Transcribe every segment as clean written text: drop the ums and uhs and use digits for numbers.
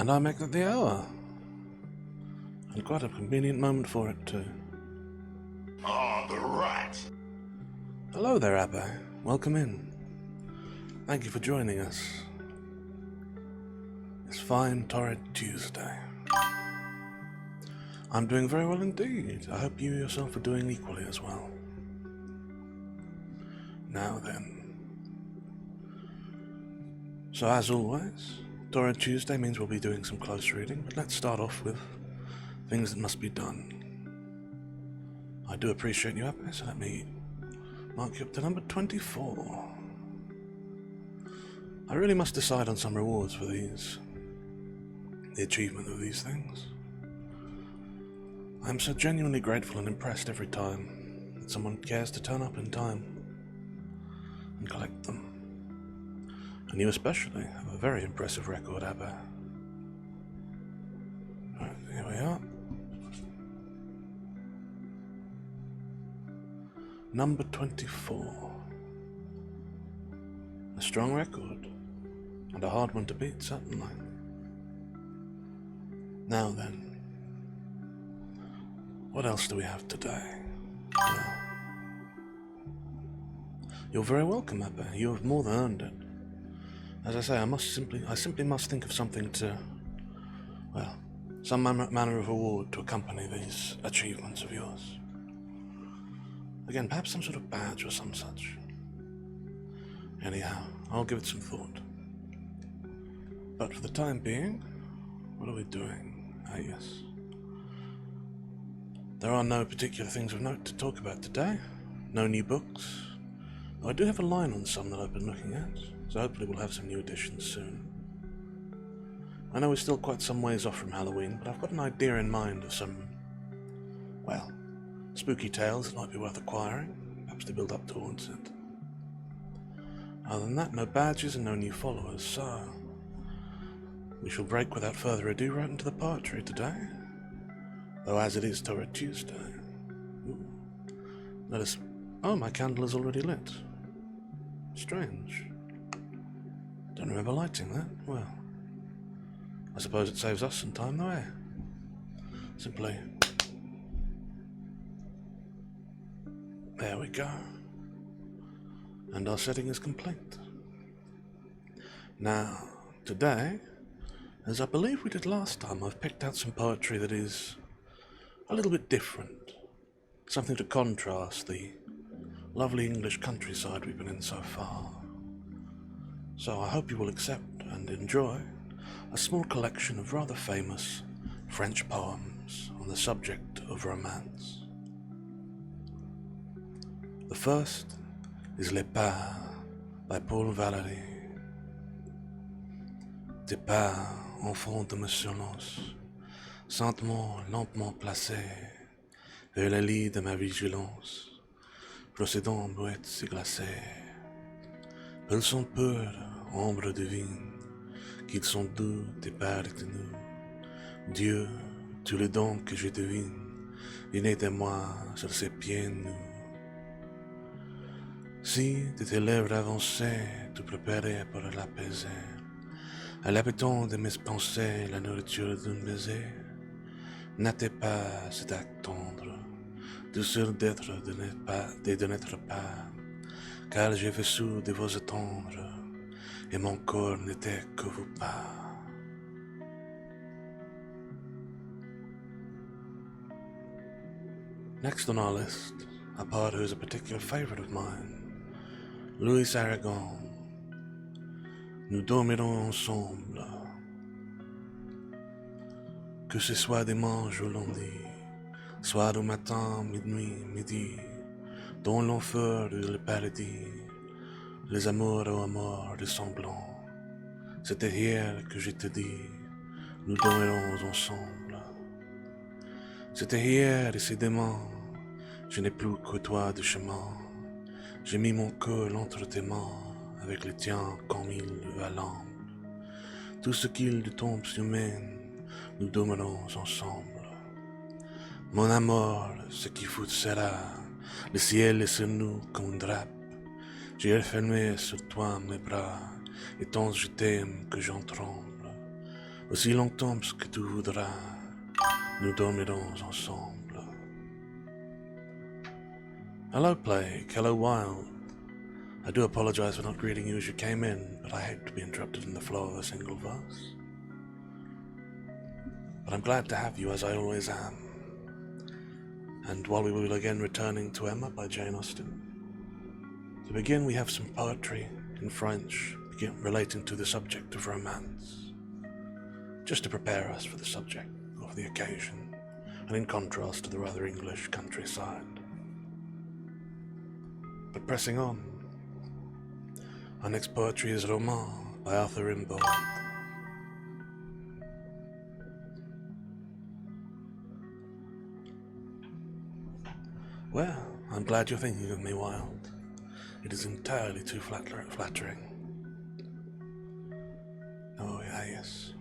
And I make it the hour. And quite a convenient moment for it, too. Ah, the rat! Hello there, Abbe. Welcome in. Thank you for joining us. This fine, torrid Tuesday. I'm doing very well indeed. I hope you yourself are doing equally as well. Now then. So as always, Torrid Tuesday means we'll be doing some close reading, but let's start off with things that must be done. I do appreciate you, Abbe, so let me mark you up to number 24. I really must decide on some rewards for these. The achievement of these things. I am so genuinely grateful and impressed every time that someone cares to turn up in time and collect them. And you especially have a very impressive record, Abbe. Right, here we are. Number 24. A strong record, and a hard one to beat, certainly. Now then, what else do we have today? Well, you're very welcome, Abbe. You have more than earned it. As I say, I simply must think of something to, well, some manner of reward to accompany these achievements of yours. Again, perhaps some sort of badge or some such. Anyhow, I'll give it some thought. But for the time being, what are we doing? Ah, yes. There are no particular things of note to talk about today. No new books. Though I do have a line on some that I've been looking at, so hopefully we'll have some new editions soon. I know we're still quite some ways off from Halloween, but I've got an idea in mind of some, well, spooky tales that might be worth acquiring, perhaps to build up towards it. Other than that, no badges and no new followers, so we shall break without further ado right into the poetry today. Though as it is Torrid Tuesday. Ooh. Let us... Oh, my candle is already lit. Strange. Don't remember lighting that. Well, I suppose it saves us some time though, eh? Simply... There we go. And our setting is complete. Now, today, as I believe we did last time, I've picked out some poetry that is a little bit different. Something to contrast the lovely English countryside we've been in so far. So I hope you will accept and enjoy a small collection of rather famous French poems on the subject of romance. The first is Les Pas by Paul Valéry. Tes pas, enfant de ma silence, sentement, lentement placés vers le lit de ma vigilance, procédant muettes et glacées. Ils sont purs, ombre divine, qu'ils sont doux, tes pas retenus. Dieu, tous les dons que je devine, viennent de moi sur ses pieds nus. Si de tes lèvres avancées, tu préparais pour l'apaiser, à l'habitant de mes pensées la nourriture d'un baiser, n'était pas cet acte tendre, du seul d'être de n'être pas, car j'ai reçu de vos attendre, et mon corps n'était que vous pas. Next on our list, a poet who is a particular favorite of mine, Louis Aragon. Nous dormirons ensemble, que ce soit dimanche ou lundi, soit au matin, minuit, midi, dans l'enfer ou le paradis, les amours aux amours ressemblants. C'était hier que je te dis, nous dormirons ensemble. C'était hier et c'est demain, je n'ai plus que toi de chemin. J'ai mis mon cœur entre tes mains, avec les tiens comme il va l'âme. Tout ce qu'il de ton humaine, nous dormirons ensemble. Mon amour, ce qui vous sera, le ciel est sur nous comme un drap. J'ai refermé sur toi mes bras, et tant je t'aime que j'en tremble. Aussi longtemps que tu voudras, nous dormirons ensemble. Hello, Plague. Hello, Wild. I do apologize for not greeting you as you came in, but I hate to be interrupted in the flow of a single verse. But I'm glad to have you, as I always am. And while we will again returning to Emma by Jane Austen, to begin we have some poetry in French relating to the subject of romance, just to prepare us for the subject of the occasion, and in contrast to the rather English countryside. But pressing on, our next poetry is Roman by Arthur Rimbaud. Well, I'm glad you're thinking of me, Wild. It is entirely too flattering. Oh, yes.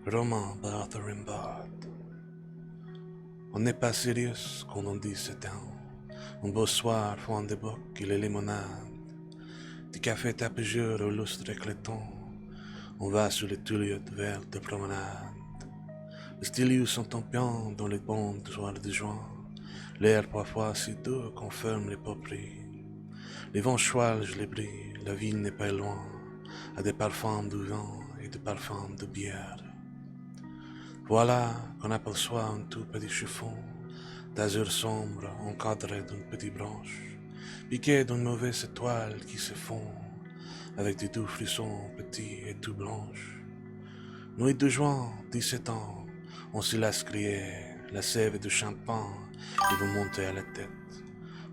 Roman by Arthur Rimbaud. On n'est pas sérieux quand on dit 7 ans. Un beau soir, fond des bocs et les limonades. Du café tapageur au lustre éclatant. On va sur les touillettes vertes de promenade. Les stylieux sont ambiants dans les bandes soirs de juin. L'air parfois si doux qu'on ferme les paupières. Les vents choualent les bris, la ville n'est pas loin, à des parfums de vin et des parfums de bière. Voilà qu'on aperçoit un tout petit chiffon d'azur sombre encadré d'une petite branche, piqué d'une mauvaise étoile qui se fond avec des doux frissons petits et tout blanches. Nuit de juin, 17 ans, on se laisse crier, la sève de champagne et vous montez à la tête.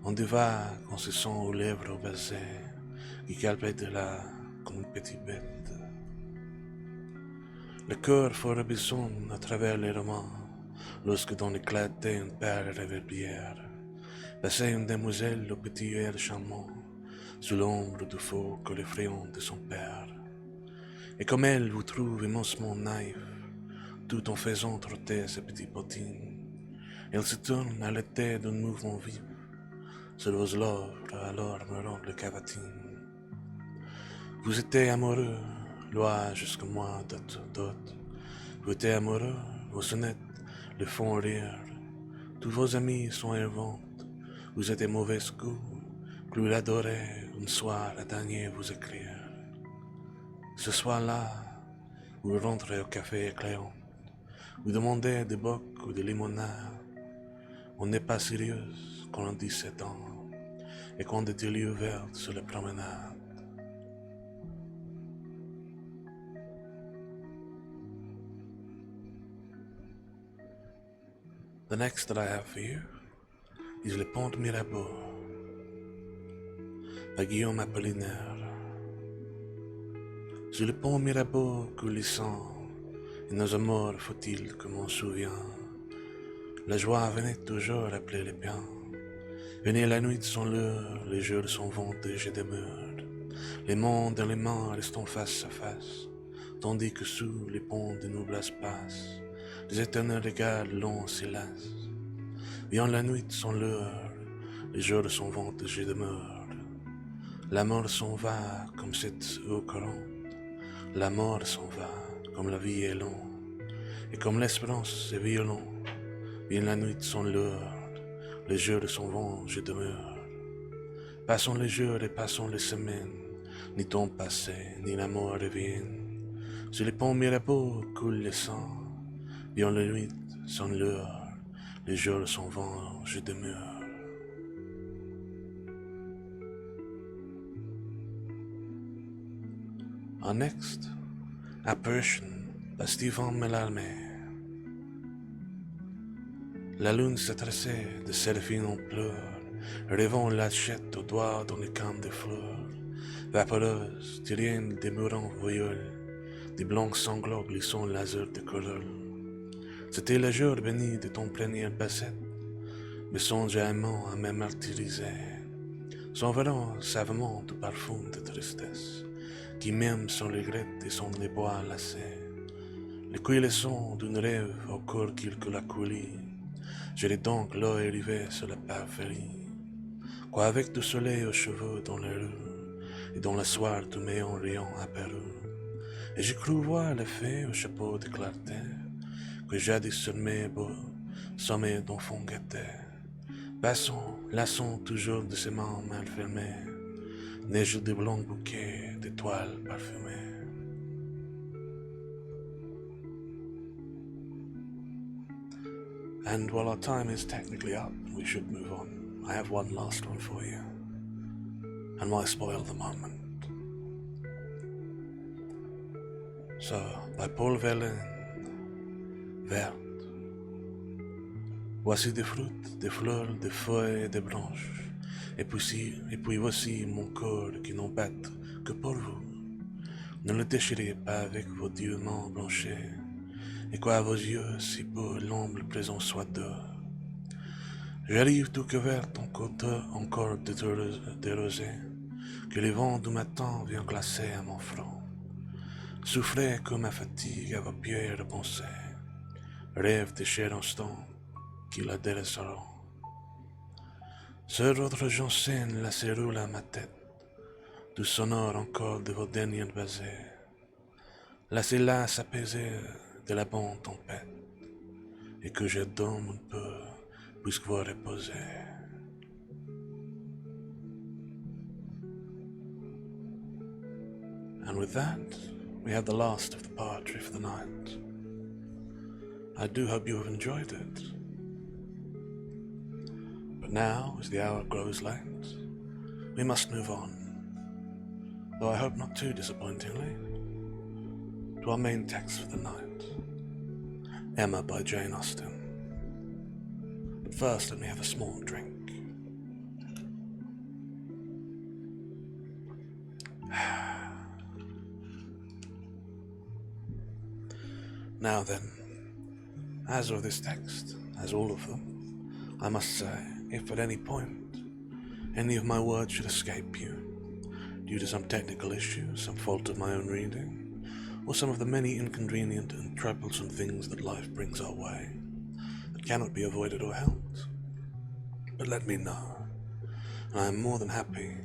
On divague, on se sent aux lèvres baisées, qui calpait de là comme une petite bête. Le cœur fort rébissonne à travers les romans, lorsque dans l'éclaté une paire réverbière, passait une demoiselle au petit air charmant, sous l'ombre du faux que l'effrayant de son père. Et comme elle vous trouve immensement naïf, tout en faisant trotter ses petites bottines, elle se tourne à l'été d'un mouvement vif, sur vos lèvres alors me rend le cavatine. Vous étiez amoureux, loi jusqu'à moi d'autres. Vous étiez amoureux, vos sonnettes le font rire. Tous vos amis sont errantes, vous êtes mauvais goût, plus l'adorez, un soir à dernier vous écrire. Ce soir-là, vous rentrez au café éclairant, vous demandez des bocs ou des limonades. On n'est pas sérieux quand on a 17 ans et qu'on a des lieux verts sur les promenades. The next that I have for you is Le Pont de Mirabeau by Guillaume Apollinaire. Sur le pont Mirabeau coulissant, et nos amours faut-il que m'en souviens. La joie venait toujours appeler les biens. Venait la nuit sans l'heure, les jours sont ventés et je demeure. Les mains dans les mains restons face à face, tandis que sous les ponts de nos glaces passent, les éternels regards longs silence. Vient la nuit sans l'heure, les jours sont ventés et je demeure. La mort s'en va comme cette eau courante, la mort s'en va comme la vie est longue, et comme l'espérance est violent. Vient la nuit sans l'heure, les jours s'en vont, je demeure. Passons les jours et passons les semaines, ni temps passé, ni la mort reviennent. Sur les ponts Mirabeau coule le sang, vient la nuit sans l'heure, les jours s'en vont, je demeure. Our next, Apparition by Stephen Mallarmé. La lune s'est tressée de séraphine en pleurs, rêvant l'achète au doigt dans les camps de fleurs, vaporeuse, tyrienne des mourants voyeuls, des blancs sanglots glissant l'azur de corolle. C'était le jour béni de ton plénière bassette, mais songe aimant à me martyriser, s'enverant savamment du parfum de tristesse, qui même sans regret et sans les bois lassés, les cuillaisons d'un rêve au corps qu'il que la coulis. J'irai donc l'œil rivé sur la périphérie, quoi avec du soleil aux cheveux dans les rues, et dans le soir du méon riant apparu, et j'ai cru voir les fées au chapeau de clarté, que jadis sur mes beaux sommets d'enfants guettés, passant, lassant toujours de ses mains mal fermées, neige de blancs bouquets d'étoiles parfumées. And while our time is technically up, we should move on. I have one last one for you. And why spoil the moment? So, by Paul Verlaine, Verte. Voici des fruits, des fleurs, des feuilles et des branches. Et puis voici mon corps qui n'en batte que pour vous. Ne le déchirez pas avec vos diamants blanchis, et quoi à vos yeux, si beau l'ombre présent soit d'or. J'arrive tout couvert encore de rosée, que les vents du matin viennent glacer à mon front. Soufflez comme ma fatigue à vos pieds repensés, rêve de chers instants qui la délaisseront. Sur votre jonction la serroule à ma tête, du sonore encore de vos dernières baisers. Laissez-la s'apaiser de la bonne tempête, et que je dorme un peu, puisque vous reposez. And with that, we have the last of the poetry for the night. I do hope you have enjoyed it. But now, as the hour grows late, we must move on, though I hope not too disappointingly, to our main text for the night, Emma by Jane Austen. But first, let me have a small drink. Now then, as of this text, as all of them, I must say, if at any point any of my words should escape you, due to some technical issue, some fault of my own reading, or some of the many inconvenient and troublesome things that life brings our way, that cannot be avoided or helped, but let me know, and I am more than happy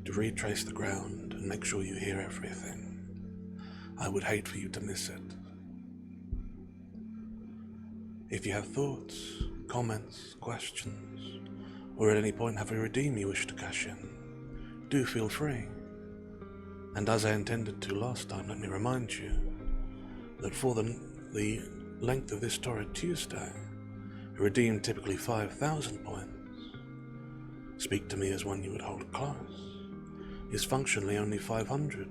to retrace the ground and make sure you hear everything. I would hate for you to miss it. If you have thoughts, comments, questions, or at any point have a redeem you wish to cash in, do feel free. And as I intended to last time, let me remind you that for the length of this Torrid Tuesday, a redeem typically 5,000 points, speak to me as one you would hold close, is functionally only 500,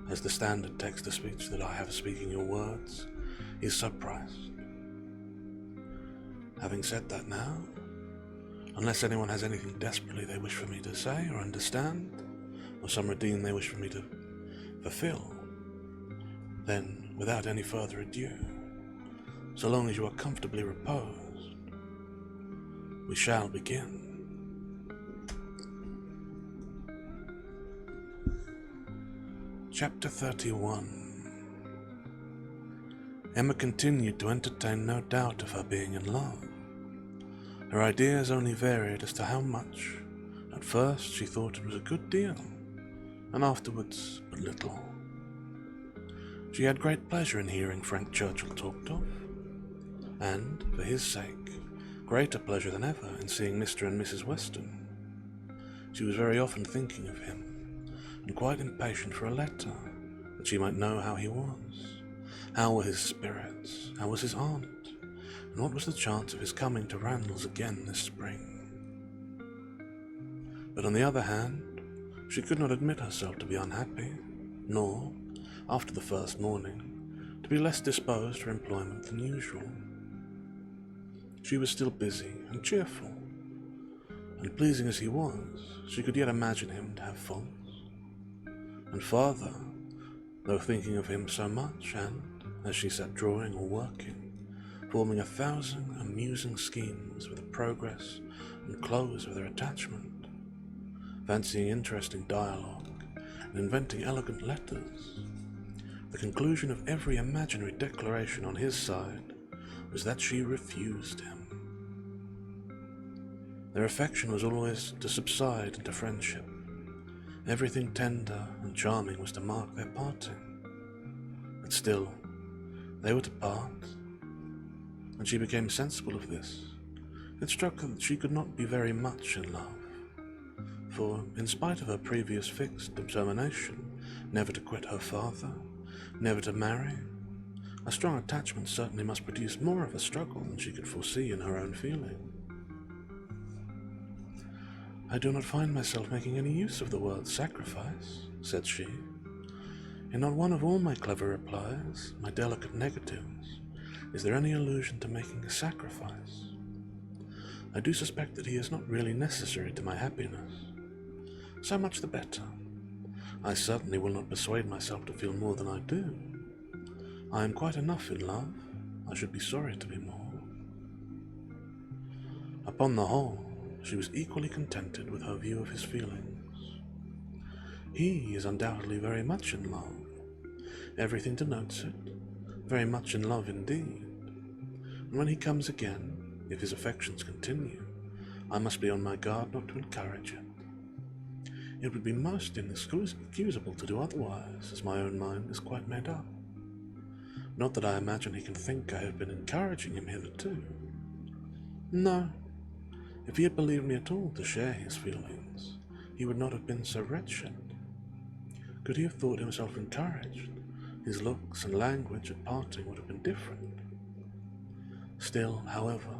as the standard text-to-speech that I have speaking your words is subpriced. Having said that now, unless anyone has anything desperately they wish for me to say or understand, or some redeem they wish for me to fulfill, then, without any further ado, so long as you are comfortably reposed, we shall begin. Chapter 31. Emma continued to entertain no doubt of her being in love. Her ideas only varied as to how much. At first she thought it was a good deal, and afterwards but little. She had great pleasure in hearing Frank Churchill talked of, and, for his sake, greater pleasure than ever in seeing Mr. and Mrs. Weston. She was very often thinking of him, and quite impatient for a letter, that she might know how he was. How were his spirits? How was his aunt? And what was the chance of his coming to Randalls again this spring? But on the other hand, she could not admit herself to be unhappy, nor, after the first morning, to be less disposed for employment than usual. She was still busy and cheerful, and pleasing as he was, she could yet imagine him to have faults. And farther, though thinking of him so much, and, as she sat drawing or working, forming 1,000 amusing schemes for the progress and close of their attachment, fancying interesting dialogue, and inventing elegant letters, the conclusion of every imaginary declaration on his side was that she refused him. Their affection was always to subside into friendship. Everything tender and charming was to mark their parting. But still, they were to part, and she became sensible of this. It struck her that she could not be very much in love, for, in spite of her previous fixed determination never to quit her father, never to marry, a strong attachment certainly must produce more of a struggle than she could foresee in her own feeling. "I do not find myself making any use of the word sacrifice," said she. "In not one of all my clever replies, my delicate negatives, is there any allusion to making a sacrifice. I do suspect that he is not really necessary to my happiness. So much the better. I certainly will not persuade myself to feel more than I do. I am quite enough in love. I should be sorry to be more." Upon the whole, she was equally contented with her view of his feelings. He is undoubtedly very much in love. Everything denotes it. Very much in love indeed. And when he comes again, if his affections continue, I must be on my guard not to encourage it. It would be most inexcusable to do otherwise, as my own mind is quite made up. Not that I imagine he can think I have been encouraging him hitherto. No. If he had believed me at all to share his feelings, he would not have been so wretched. Could he have thought himself encouraged, his looks and language at parting would have been different. Still, however,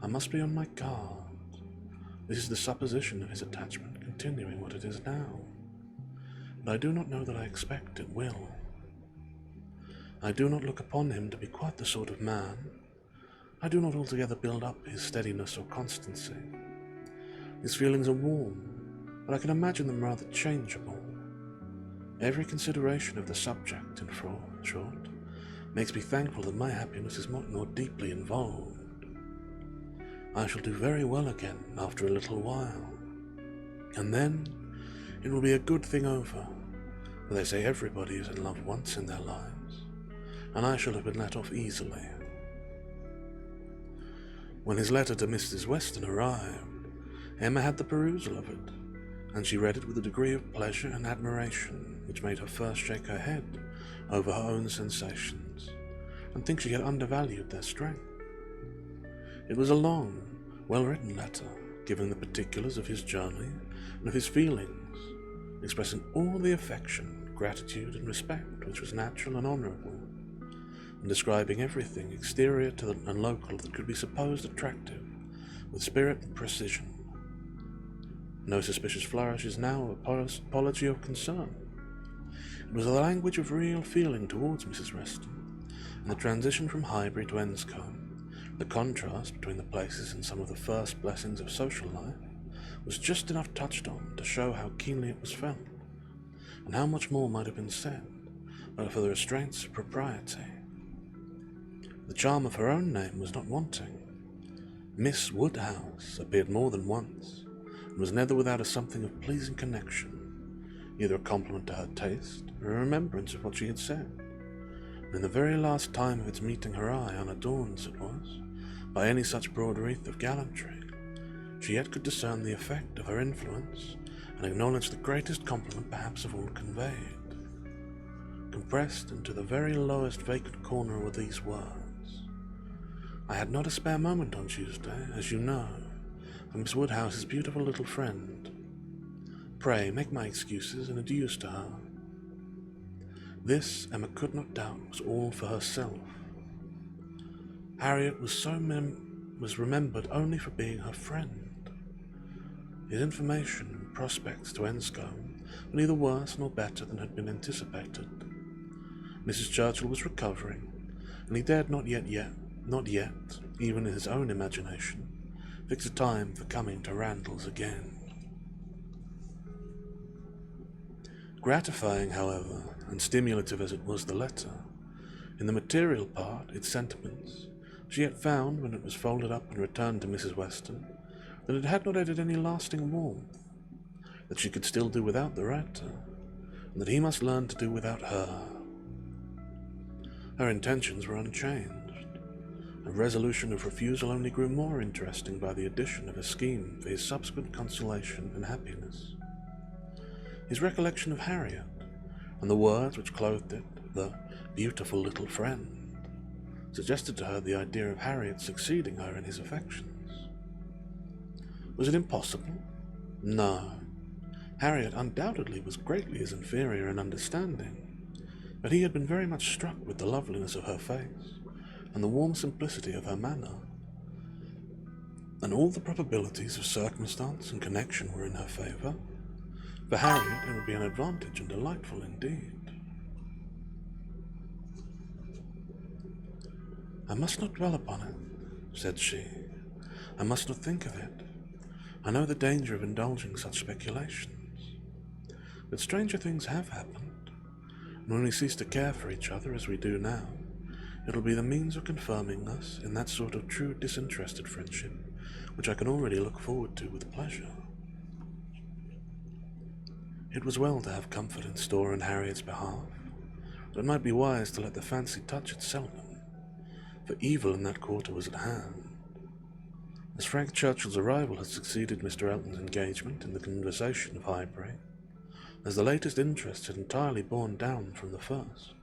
I must be on my guard. This is the supposition of his attachment continuing what it is now, but I do not know that I expect it will. I do not look upon him to be quite the sort of man. I do not altogether build up his steadiness or constancy. His feelings are warm, but I can imagine them rather changeable. Every consideration of the subject, in short, makes me thankful that my happiness is not more deeply involved. I shall do very well again after a little while, and then it will be a good thing over, for they say everybody is in love once in their lives, and I shall have been let off easily. When his letter to Mrs. Weston arrived, Emma had the perusal of it, and she read it with a degree of pleasure and admiration which made her first shake her head over her own sensations, and think she had undervalued their strength. It was a long, well-written letter, giving the particulars of his journey and of his feelings, expressing all the affection, gratitude, and respect which was natural and honourable, and describing everything exterior to and local that could be supposed attractive, with spirit and precision. No suspicious flourishes now of apology or concern. It was the language of real feeling towards Mrs. Weston, and the transition from Highbury to Enscombe, the contrast between the places and some of the first blessings of social life, was just enough touched on to show how keenly it was felt, and how much more might have been said, but for the restraints of propriety. The charm of her own name was not wanting. Miss Woodhouse appeared more than once, and was never without a something of pleasing connection, either a compliment to her taste, or a remembrance of what she had said. And in the very last time of its meeting her eye, unadorned as it was, by any such broad wreath of gallantry, she yet could discern the effect of her influence, and acknowledge the greatest compliment perhaps of all conveyed. Compressed into the very lowest vacant corner were these words: "I had not a spare moment on Tuesday, as you know, for Miss Woodhouse's beautiful little friend. Pray make my excuses and adieus to her." This, Emma could not doubt, was all for herself. Harriet was remembered only for being her friend. His information and prospects to Enscombe were neither worse nor better than had been anticipated. Mrs. Churchill was recovering, and he dared not yet, even in his own imagination, fix a time for coming to Randalls again. Gratifying, however, and stimulative as it was the letter, in the material part, its sentiments, she yet found, when it was folded up and returned to Mrs. Weston, that it had not added any lasting warmth, that she could still do without the writer, and that he must learn to do without her. Her intentions were unchanged. Her resolution of refusal only grew more interesting by the addition of a scheme for his subsequent consolation and happiness. His recollection of Harriet, and the words which clothed it, the beautiful little friend, suggested to her the idea of Harriet succeeding her in his affections. Was it impossible? No. Harriet undoubtedly was greatly his inferior in understanding, but he had been very much struck with the loveliness of her face and the warm simplicity of her manner, and all the probabilities of circumstance and connection were in her favour. For Harriet it would be an advantage and delightful indeed. "I must not dwell upon it," said she. "I must not think of it. I know the danger of indulging such speculations. But stranger things have happened, and when we cease to care for each other as we do now, it'll be the means of confirming us in that sort of true disinterested friendship which I can already look forward to with pleasure." It was well to have comfort in store in Harriet's behalf, but it might be wise to let the fancy touch it seldom, for evil in that quarter was at hand. As Frank Churchill's arrival had succeeded Mr. Elton's engagement in the conversation of Highbury, as the latest interest had entirely borne down from the first,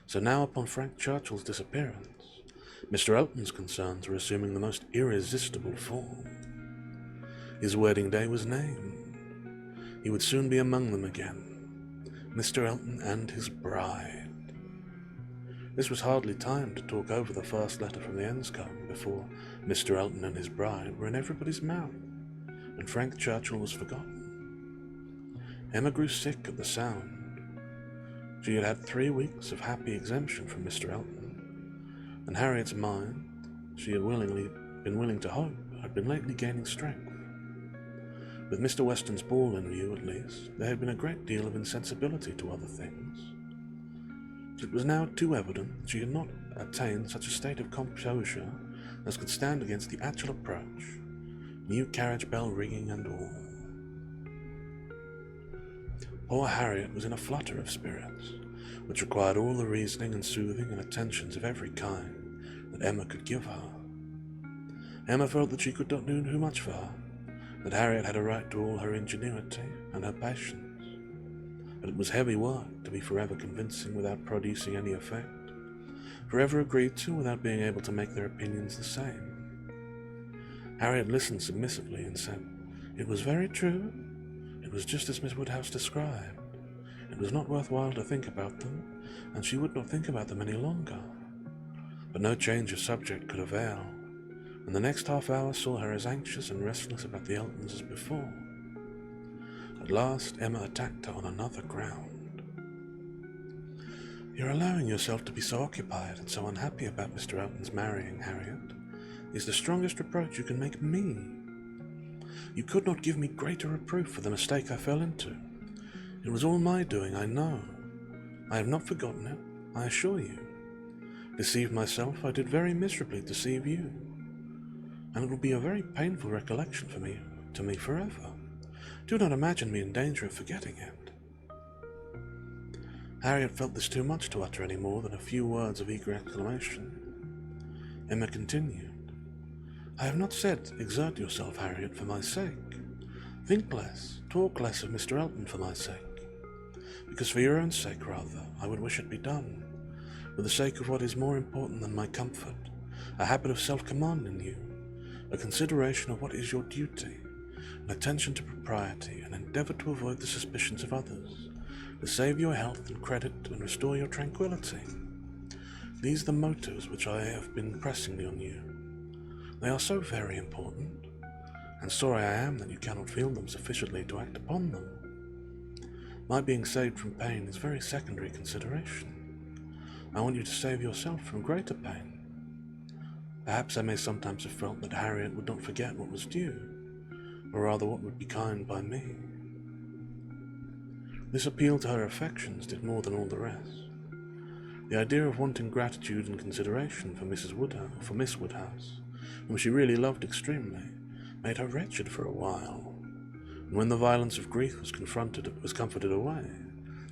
so now upon Frank Churchill's disappearance, Mr. Elton's concerns were assuming the most irresistible form. His wedding day was named. He would soon be among them again, Mr. Elton and his bride. This was hardly time to talk over the first letter from the Enscombe before Mr. Elton and his bride were in everybody's mouth, and Frank Churchill was forgotten. Emma grew sick at the sound. She had had 3 weeks of happy exemption from Mr. Elton, and Harriet's mind, she had been willing to hope, had been lately gaining strength. With Mr. Weston's ball in view, at least, there had been a great deal of insensibility to other things. But it was now too evident that she had not attained such a state of composure as could stand against the actual approach, new carriage bell ringing and all. Poor Harriet was in a flutter of spirits, which required all the reasoning and soothing and attentions of every kind that Emma could give her. Emma felt that she could not do too much for her, that Harriet had a right to all her ingenuity and her patience, but it was heavy work to be forever convincing without producing any effect, forever agreed to without being able to make their opinions the same. Harriet listened submissively and said, "It was very true. It was just as Miss Woodhouse described. It was not worthwhile to think about them, and she would not think about them any longer." But no change of subject could avail, and the next half hour saw her as anxious and restless about the Eltons as before. At last Emma attacked her on another ground. "You're allowing yourself to be so occupied and so unhappy about Mr. Elton's marrying, Harriet, is the strongest reproach you can make me. You could not give me greater reproof for the mistake I fell into. It was all my doing, I know. I have not forgotten it, I assure you. Deceive myself, I did very miserably deceive you, and it will be a very painful recollection to me forever. Do not imagine me in danger of forgetting it." Harriet felt this too much to utter any more than a few words of eager exclamation. Emma continued, "I have not said exert yourself, Harriet, for my sake. Think less, talk less of Mr. Elton for my sake, because for your own sake, rather, I would wish it be done, for the sake of what is more important than my comfort, a habit of self-command in you, a consideration of what is your duty, an attention to propriety, an endeavour to avoid the suspicions of others, to save your health and credit and restore your tranquillity. These are the motives which I have been pressing on you. They are so very important, and sorry I am that you cannot feel them sufficiently to act upon them. My being saved from pain is very secondary consideration. I want you to save yourself from greater pain. Perhaps I may sometimes have felt that Harriet would not forget what was due, or rather what would be kind by me. This appeal to her affections did more than all the rest. The idea of wanting gratitude and consideration for Miss Woodhouse, whom she really loved extremely, made her wretched for a while, and when the violence of grief was comforted away,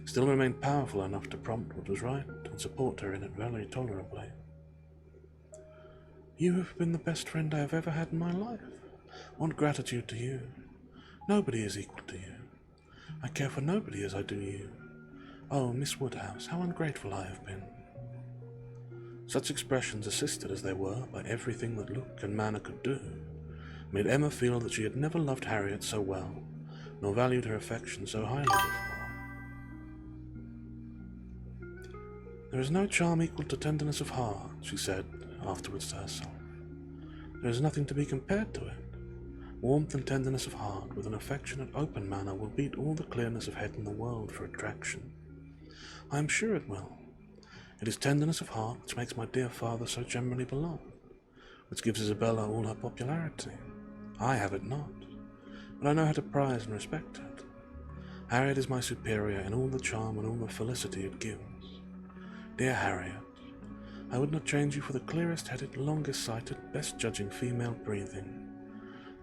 still remained powerful enough to prompt what was right and support her in it very tolerably. "You have been the best friend I have ever had in my life. Want gratitude to you. Nobody is equal to you. I care for nobody as I do you. Oh, Miss Woodhouse, how ungrateful I have been." Such expressions, assisted as they were by everything that look and manner could do, made Emma feel that she had never loved Harriet so well, nor valued her affection so highly before. "There is no charm equal to tenderness of heart," she said afterwards to herself. "There is nothing to be compared to it. Warmth and tenderness of heart, with an affectionate, open manner, will beat all the clearness of head in the world for attraction. I am sure it will. It is tenderness of heart which makes my dear father so generally beloved, which gives Isabella all her popularity. I have it not, but I know how to prize and respect it. Harriet is my superior in all the charm and all the felicity it gives. Dear Harriet, I would not change you for the clearest-headed, longest-sighted, best-judging female breathing.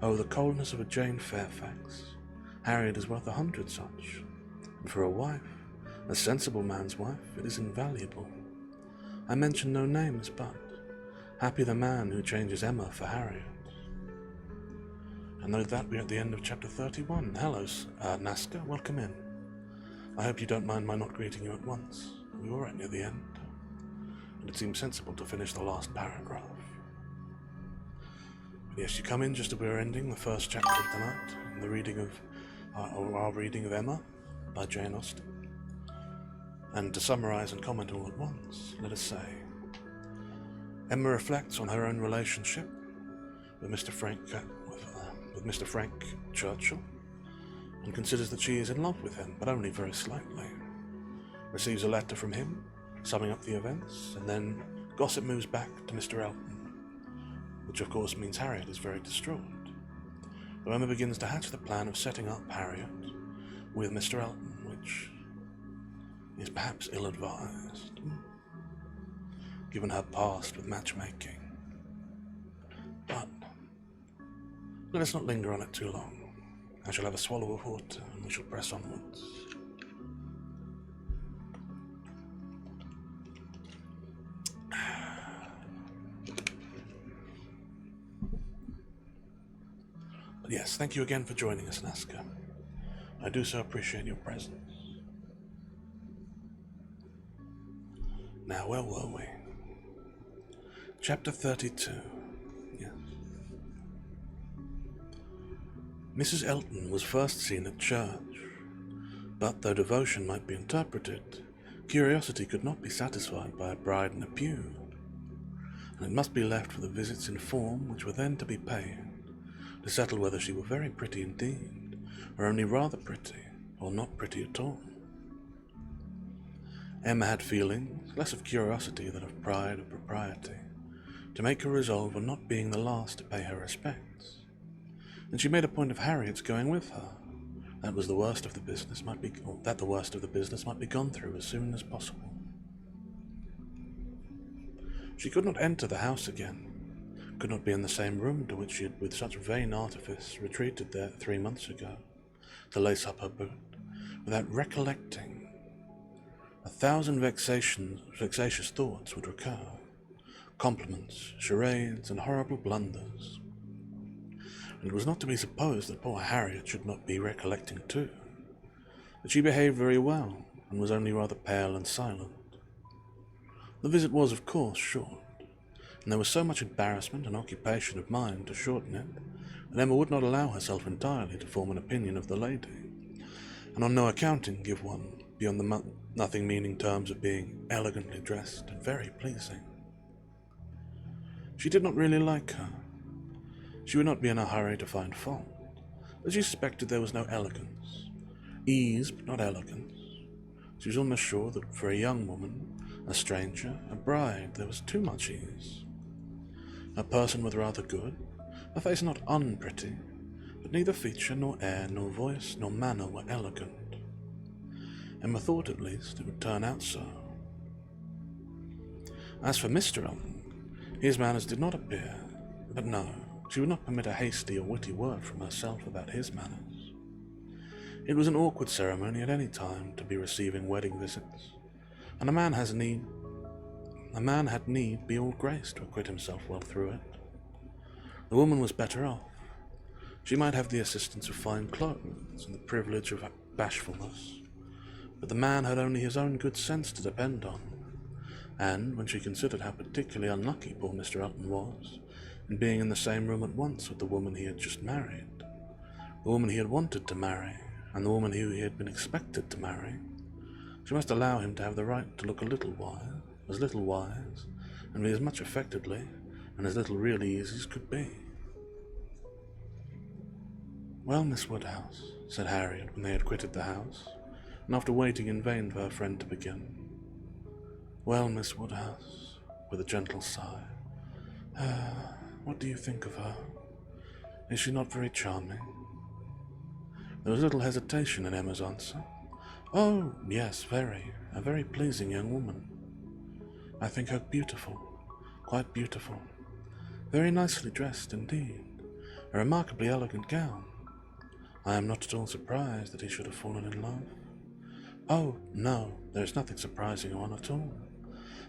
Oh, the coldness of a Jane Fairfax! Harriet is worth 100 such, and for a wife, a sensible man's wife, it is invaluable. I mention no names, but happy the man who changes Emma for Harriet." And with that, we're at the end of chapter 31. Hello, Nazca, welcome in. I hope you don't mind my not greeting you at once. We were right near the end, and it seems sensible to finish the last paragraph. But yes, you come in just as we're ending the first chapter of the night, in the reading of our reading of Emma by Jane Austen. And to summarise and comment all at once, let us say, Emma reflects on her own relationship with Mr. Frank Churchill, and considers that she is in love with him, but only very slightly. Receives a letter from him, summing up the events, and then gossip moves back to Mr. Elton, which of course means Harriet is very distraught. Though Emma begins to hatch the plan of setting up Harriet with Mr. Elton, which is perhaps ill-advised, given her past with matchmaking. But let us not linger on it too long. I shall have a swallow of water, and we shall press onwards. But yes, thank you again for joining us, Nazca. I do so appreciate your presence. Now, where were we? Chapter 32. Yes. Mrs. Elton was first seen at church, but though devotion might be interpreted, curiosity could not be satisfied by a bride in a pew, and it must be left for the visits in form which were then to be paid, to settle whether she were very pretty indeed, or only rather pretty, or not pretty at all. Emma had feelings, less of curiosity than of pride or propriety, to make her resolve on not being the last to pay her respects, and she made a point of Harriet's going with her. That the worst of the business might be gone through as soon as possible. She could not enter the house again, could not be in the same room to which she had with such vain artifice retreated there 3 months ago, to lace up her boot, without recollecting. 1,000 vexatious thoughts would recur, compliments, charades, and horrible blunders. And it was not to be supposed that poor Harriet should not be recollecting too, but she behaved very well, and was only rather pale and silent. The visit was, of course, short, and there was so much embarrassment and occupation of mind to shorten it, that Emma would not allow herself entirely to form an opinion of the lady, and on no account give one beyond the nothing-meaning terms of being elegantly dressed and very pleasing. She did not really like her. She would not be in a hurry to find fault, but she suspected there was no elegance. Ease, but not elegance. She was almost sure that for a young woman, a stranger, a bride, there was too much ease. Her person was rather good, her face not unpretty, but neither feature, nor air, nor voice, nor manner were elegant. Emma thought, at least, it would turn out so. As for Mr. Elton, his manners did not appear, but no, she would not permit a hasty or witty word from herself about his manners. It was an awkward ceremony at any time to be receiving wedding visits, and a man had need be all grace to acquit himself well through it. The woman was better off. She might have the assistance of fine clothes and the privilege of bashfulness, but the man had only his own good sense to depend on, and when she considered how particularly unlucky poor Mr. Elton was in being in the same room at once with the woman he had just married, the woman he had wanted to marry, and the woman who he had been expected to marry, she must allow him to have the right to look a little wise, and be as much affectedly and as little really easy as could be. "Well, Miss Woodhouse," said Harriet when they had quitted the house, and after waiting in vain for her friend to begin. "Well, Miss Woodhouse," with a gentle sigh, "what do you think of her? Is she not very charming?" There was little hesitation in Emma's answer. "Oh, yes, very. A very pleasing young woman. I think her beautiful, quite beautiful. Very nicely dressed indeed. A remarkably elegant gown. I am not at all surprised that he should have fallen in love. Oh, no, there is nothing surprising on at all.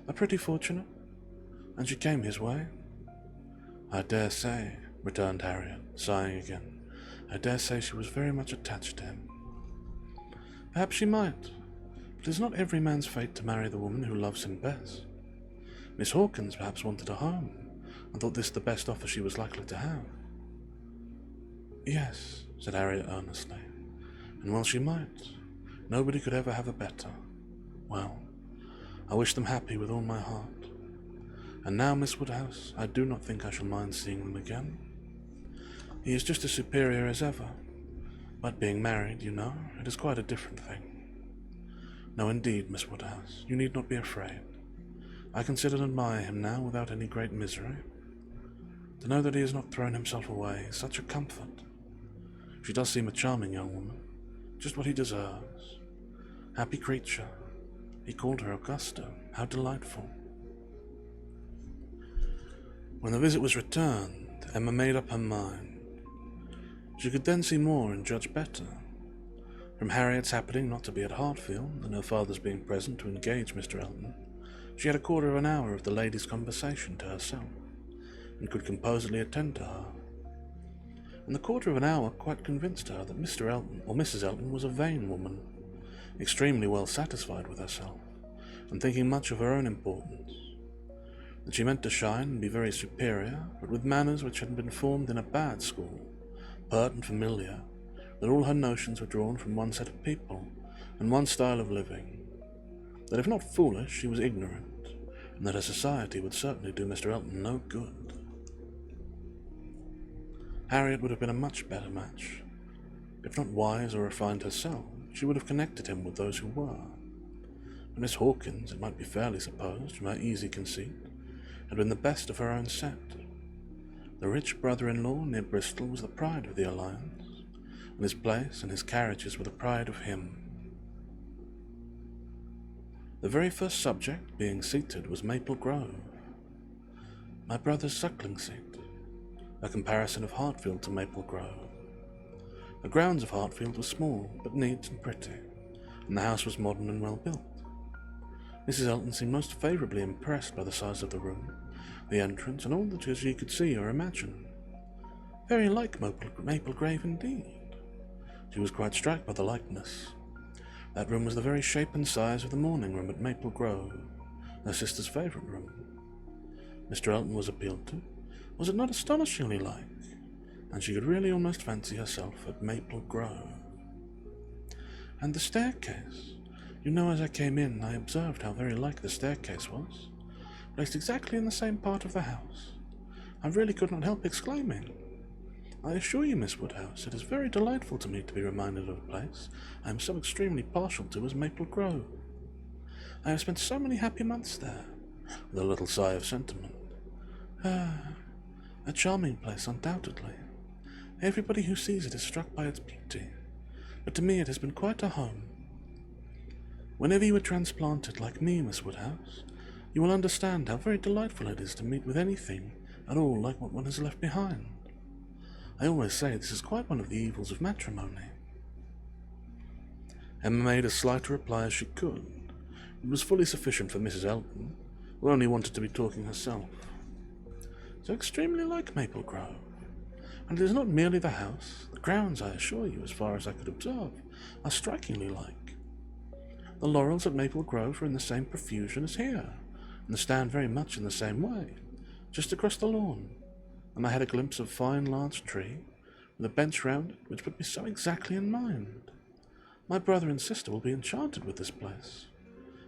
But pretty fortunate. And she came his way?" "I dare say," returned Harriet, sighing again. "I dare say she was very much attached to him." "Perhaps she might, but it is not every man's fate to marry the woman who loves him best. Miss Hawkins perhaps wanted a home, and thought this the best offer she was likely to have." "Yes," said Harriet earnestly, "and well she might. Nobody could ever have a better. Well, I wish them happy with all my heart. And now, Miss Woodhouse, I do not think I shall mind seeing them again. He is just as superior as ever, but being married, you know, it is quite a different thing. No, indeed, Miss Woodhouse, you need not be afraid. I consider and admire him now without any great misery. To know that he has not thrown himself away is such a comfort. She does seem a charming young woman, just what he deserves. Happy creature. He called her Augusta. How delightful." When the visit was returned, Emma made up her mind. She could then see more and judge better. From Harriet's happening not to be at Hartfield, and her father's being present to engage Mr. Elton, she had a quarter of an hour of the lady's conversation to herself, and could composedly attend to her. And the quarter of an hour quite convinced her that Mr. Elton or Mrs. Elton was a vain woman, extremely well satisfied with herself, and thinking much of her own importance. That she meant to shine and be very superior, but with manners which had been formed in a bad school, pert and familiar, that all her notions were drawn from one set of people, and one style of living, that if not foolish, she was ignorant, and that her society would certainly do Mr. Elton no good. Harriet would have been a much better match. If not wise or refined herself, she would have connected him with those who were. But Miss Hawkins, it might be fairly supposed, from her easy conceit, had been the best of her own set. The rich brother-in-law near Bristol was the pride of the alliance, and his place and his carriages were the pride of him. The very first subject being seated was Maple Grove, my brother's suckling seat, a comparison of Hartfield to Maple Grove. The grounds of Hartfield were small, but neat and pretty, and the house was modern and well built. Mrs. Elton seemed most favourably impressed by the size of the room, the entrance, and all that she could see or imagine. Very like Maple Grove indeed. She was quite struck by the likeness. That room was the very shape and size of the morning room at Maple Grove, her sister's favourite room. Mr. Elton was appealed to. Was it not astonishingly like? And she could really almost fancy herself at Maple Grove. And the staircase. You know, as I came in, I observed how very like the staircase was, placed exactly in the same part of the house. I really could not help exclaiming. I assure you, Miss Woodhouse, it is very delightful to me to be reminded of a place I am so extremely partial to as Maple Grove. I have spent so many happy months there, with a little sigh of sentiment. A charming place, undoubtedly. Everybody who sees it is struck by its beauty, but to me it has been quite a home. Whenever you are transplanted like me, Miss Woodhouse, you will understand how very delightful it is to meet with anything at all like what one has left behind. I always say this is quite one of the evils of matrimony. Emma made as slight a reply as she could. It was fully sufficient for Mrs. Elton, who only wanted to be talking herself. So extremely like Maple Grove. And it is not merely the house. The grounds, I assure you, as far as I could observe, are strikingly like. The laurels at Maple Grove are in the same profusion as here, and stand very much in the same way, just across the lawn, and I had a glimpse of a fine large tree, with a bench round it, which put me so exactly in mind. My brother and sister will be enchanted with this place.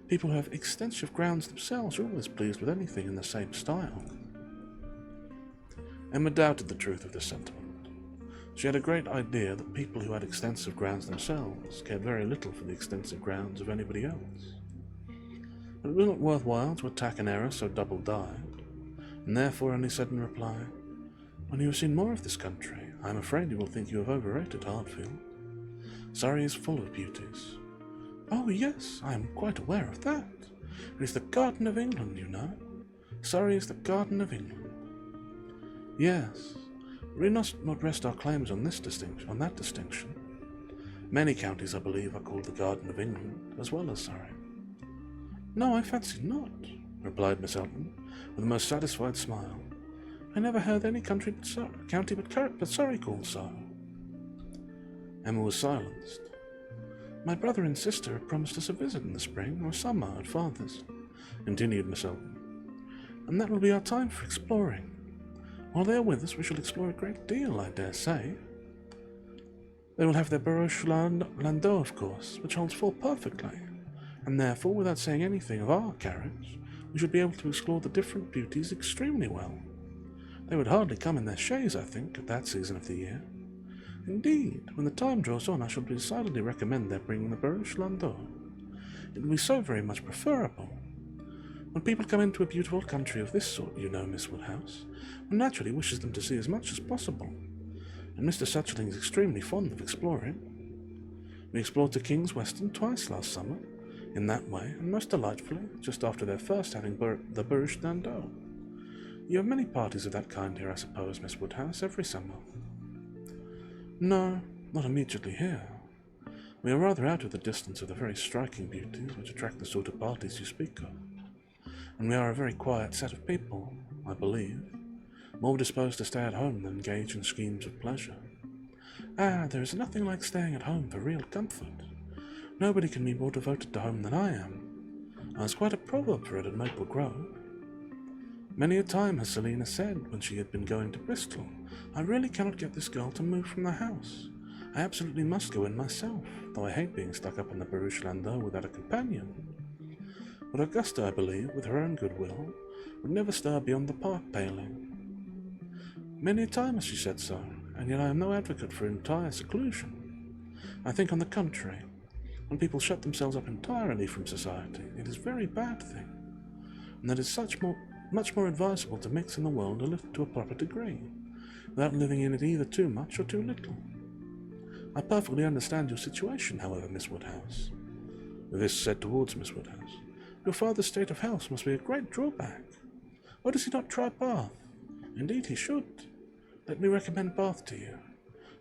People who have extensive grounds themselves are always pleased with anything in the same style. Emma doubted the truth of this sentiment. She had a great idea that people who had extensive grounds themselves cared very little for the extensive grounds of anybody else. But it was not worthwhile to attack an error so double-dyed, and therefore only said in reply, "When you have seen more of this country, I am afraid you will think you have overrated Hartfield. Surrey is full of beauties." "Oh, yes, I am quite aware of that. It is the Garden of England, you know. Surrey is the Garden of England." "Yes, we must not rest our claims on that distinction. Many counties, I believe, are called the Garden of England, as well as Surrey." "No, I fancy not," replied Miss Elton, with a most satisfied smile. "I never heard any county but Surrey called so." Emma was silenced. "My brother and sister have promised us a visit in the spring or summer at farthest," continued Miss Elton, "and that will be our time for exploring. While they are with us, we shall explore a great deal, I dare say. They will have their barouche landau, of course, which holds full perfectly, and therefore, without saying anything of our carriage, we should be able to explore the different beauties extremely well. They would hardly come in their chaise, I think, at that season of the year. Indeed, when the time draws on, I shall decidedly recommend their bringing the barouche landau. It will be so very much preferable. When people come into a beautiful country of this sort, you know, Miss Woodhouse, one naturally wishes them to see as much as possible, and Mr. Suchling is extremely fond of exploring. We explored to King's Weston twice last summer, in that way, and most delightfully, just after their first having the barouche landau. You have many parties of that kind here, I suppose, Miss Woodhouse, every summer?" "No, not immediately here. We are rather out of the distance of the very striking beauties which attract the sort of parties you speak of, and we are a very quiet set of people, I believe, more disposed to stay at home than engage in schemes of pleasure. Ah, there is nothing like staying at home for real comfort. Nobody can be more devoted to home than I am. There's quite a proverb for it at Maple Grove. Many a time has Selina said, when she had been going to Bristol, 'I really cannot get this girl to move from the house. I absolutely must go in myself, though I hate being stuck up in the barouche landau without a companion.' But Augusta, I believe, with her own goodwill, would never stir beyond the park paling. Many a time has she said so, and yet I am no advocate for entire seclusion. I think, on the contrary, when people shut themselves up entirely from society, it is a very bad thing, and that it is much more advisable to mix in the world to a proper degree, without living in it either too much or too little. I perfectly understand your situation, however, Miss Woodhouse." This said towards Miss Woodhouse. "Your father's state of health must be a great drawback. Why does he not try Bath? Indeed, he should. Let me recommend Bath to you.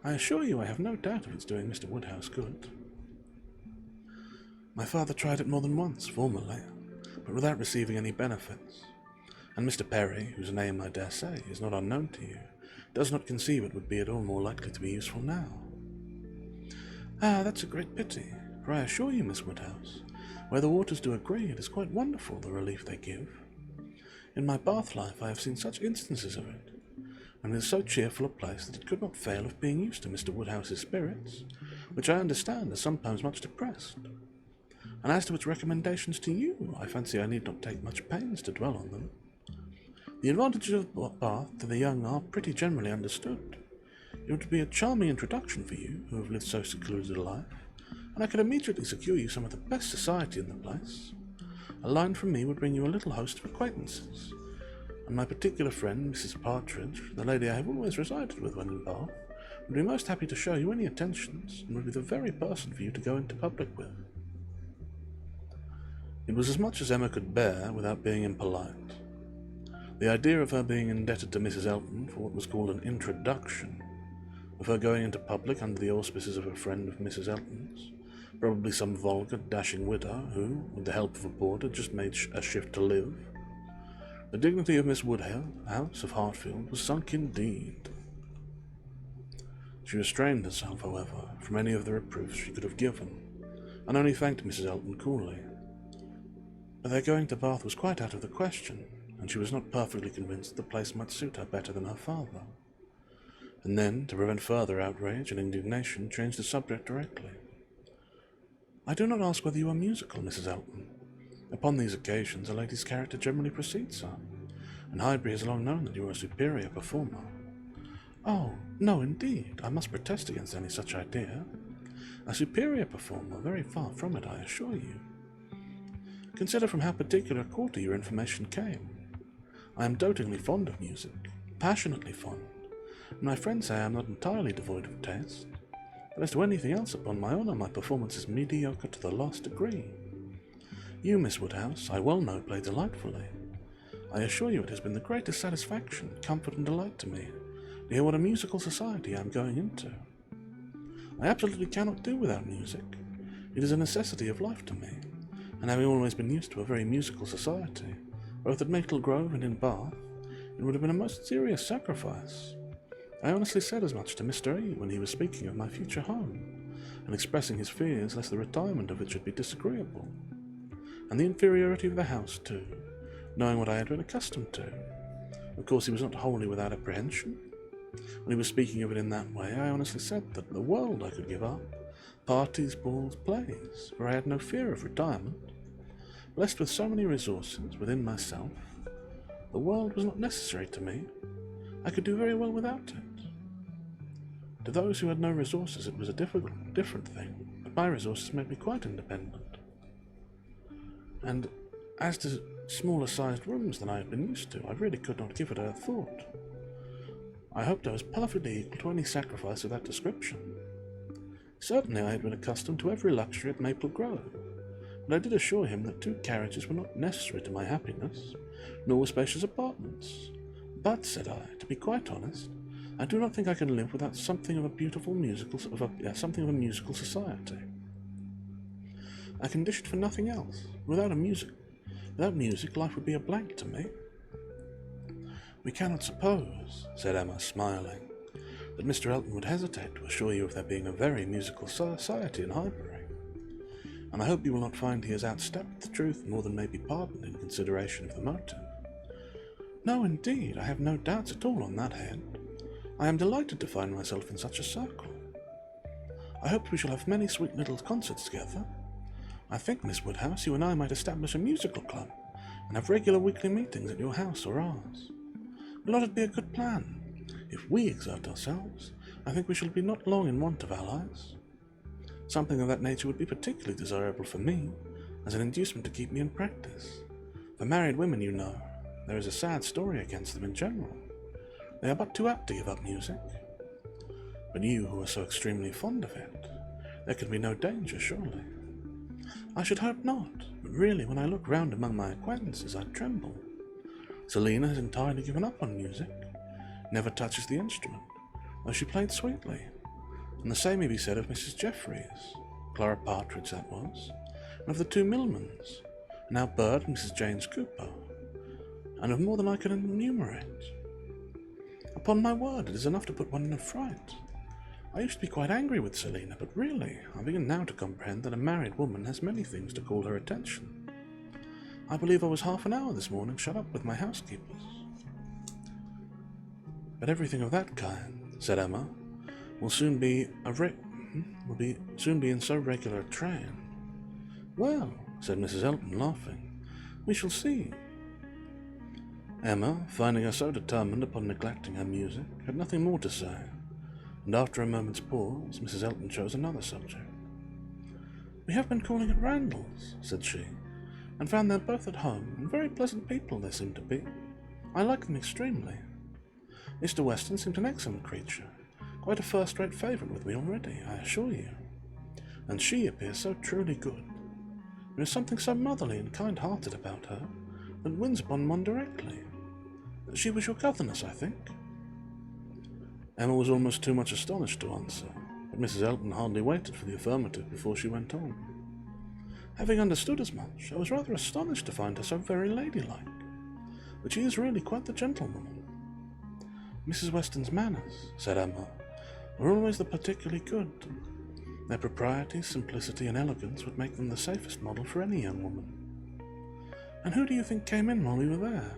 I assure you I have no doubt of its doing Mr. Woodhouse good." "My father tried it more than once, formerly, but without receiving any benefits. And Mr. Perry, whose name I dare say is not unknown to you, does not conceive it would be at all more likely to be useful now." "Ah, that's a great pity, for I assure you, Miss Woodhouse, where the waters do agree, it is quite wonderful the relief they give. In my Bath life I have seen such instances of it, and it is so cheerful a place that it could not fail of being used to Mr. Woodhouse's spirits, which I understand are sometimes much depressed. And as to its recommendations to you, I fancy I need not take much pains to dwell on them. The advantages of Bath to the young are pretty generally understood. It would be a charming introduction for you, who have lived so secluded a life, and I could immediately secure you some of the best society in the place. A line from me would bring you a little host of acquaintances, and my particular friend, Mrs. Partridge, the lady I have always resided with when in Bath, would be most happy to show you any attentions, and would be the very person for you to go into public with." It was as much as Emma could bear without being impolite. The idea of her being indebted to Mrs. Elton for what was called an introduction, of her going into public under the auspices of a friend of Mrs. Elton's, probably some vulgar, dashing widow who, with the help of a boarder, just made a shift to live. The dignity of Miss Woodhouse of Hartfield was sunk indeed. She restrained herself, however, from any of the reproofs she could have given, and only thanked Mrs. Elton coolly. But their going to Bath was quite out of the question, and she was not perfectly convinced the place might suit her better than her father. And then, to prevent further outrage and indignation, changed the subject directly. "I do not ask whether you are musical, Mrs. Elton. Upon these occasions a lady's character generally precedes her, and Highbury has long known that you are a superior performer." "Oh, no, indeed. I must protest against any such idea. A superior performer? Very far from it, I assure you. Consider from how particular a quarter your information came. I am dotingly fond of music, passionately fond. My friends say I am not entirely devoid of taste, but as to anything else, upon my honour, my performance is mediocre to the last degree. You, Miss Woodhouse, I well know play delightfully. I assure you it has been the greatest satisfaction, comfort and delight to me to hear what a musical society I am going into. I absolutely cannot do without music. It is a necessity of life to me, and having always been used to a very musical society, both at Maple Grove and in Bath, it would have been a most serious sacrifice. I honestly said as much to Mr. E. when he was speaking of my future home, and expressing his fears lest the retirement of it should be disagreeable, and the inferiority of the house too, knowing what I had been accustomed to. Of course he was not wholly without apprehension. When he was speaking of it in that way, I honestly said that the world I could give up, parties, balls, plays, for I had no fear of retirement. Blessed with so many resources within myself, the world was not necessary to me. I could do very well without it. To those who had no resources it was a different thing, but my resources made me quite independent. And as to smaller sized rooms than I had been used to, I really could not give it a thought. I hoped I was perfectly equal to any sacrifice of that description. Certainly I had been accustomed to every luxury at Maple Grove, but I did assure him that 2 carriages were not necessary to my happiness, nor were spacious apartments. But, said I, to be quite honest, I do not think I can live without something of a musical society. I conditioned for nothing else. Without music, life would be a blank to me. We cannot suppose, said Emma, smiling, that Mr. Elton would hesitate to assure you of there being a very musical society in Highbury, and I hope you will not find he has outstepped the truth more than may be pardoned in consideration of the motive. No, indeed, I have no doubts at all on that head. I am delighted to find myself in such a circle. I hope we shall have many sweet little concerts together. I think, Miss Woodhouse, you and I might establish a musical club, and have regular weekly meetings at your house or ours. Will not it be a good plan? If we exert ourselves, I think we shall be not long in want of allies. Something of that nature would be particularly desirable for me, as an inducement to keep me in practice. For married women, you know, there is a sad story against them in general. They are but too apt to give up music. But you, who are so extremely fond of it, there can be no danger, surely. I should hope not, but really, when I look round among my acquaintances, I tremble. Selina has entirely given up on music, never touches the instrument, though she played sweetly, and the same may be said of Mrs. Jeffreys, Clara Partridge that was, and of the 2 Millmans, and now Bird and Mrs. James Cooper, and of more than I can enumerate. Upon my word, it is enough to put one in a fright. I used to be quite angry with Selina, but really, I begin now to comprehend that a married woman has many things to call her attention. I believe I was half an hour this morning shut up with my housekeepers. But everything of that kind, said Emma, will soon be in so regular a train. Well, said Mrs. Elton, laughing, we shall see. Emma, finding her so determined upon neglecting her music, had nothing more to say, and after a moment's pause, Mrs. Elton chose another subject. We have been calling at Randall's, said she, and found them both at home, and very pleasant people they seem to be. I like them extremely. Mr. Weston seems an excellent creature, quite a first-rate favourite with me already, I assure you, and she appears so truly good. There is something so motherly and kind-hearted about her that wins upon one directly. She was your governess, I think. Emma was almost too much astonished to answer, but Mrs. Elton hardly waited for the affirmative before she went on. Having understood as much, I was rather astonished to find her so very ladylike, but she is really quite the gentlewoman. Mrs. Weston's manners, said Emma, were always the particularly good. Their propriety, simplicity, and elegance would make them the safest model for any young woman. And who do you think came in while we were there?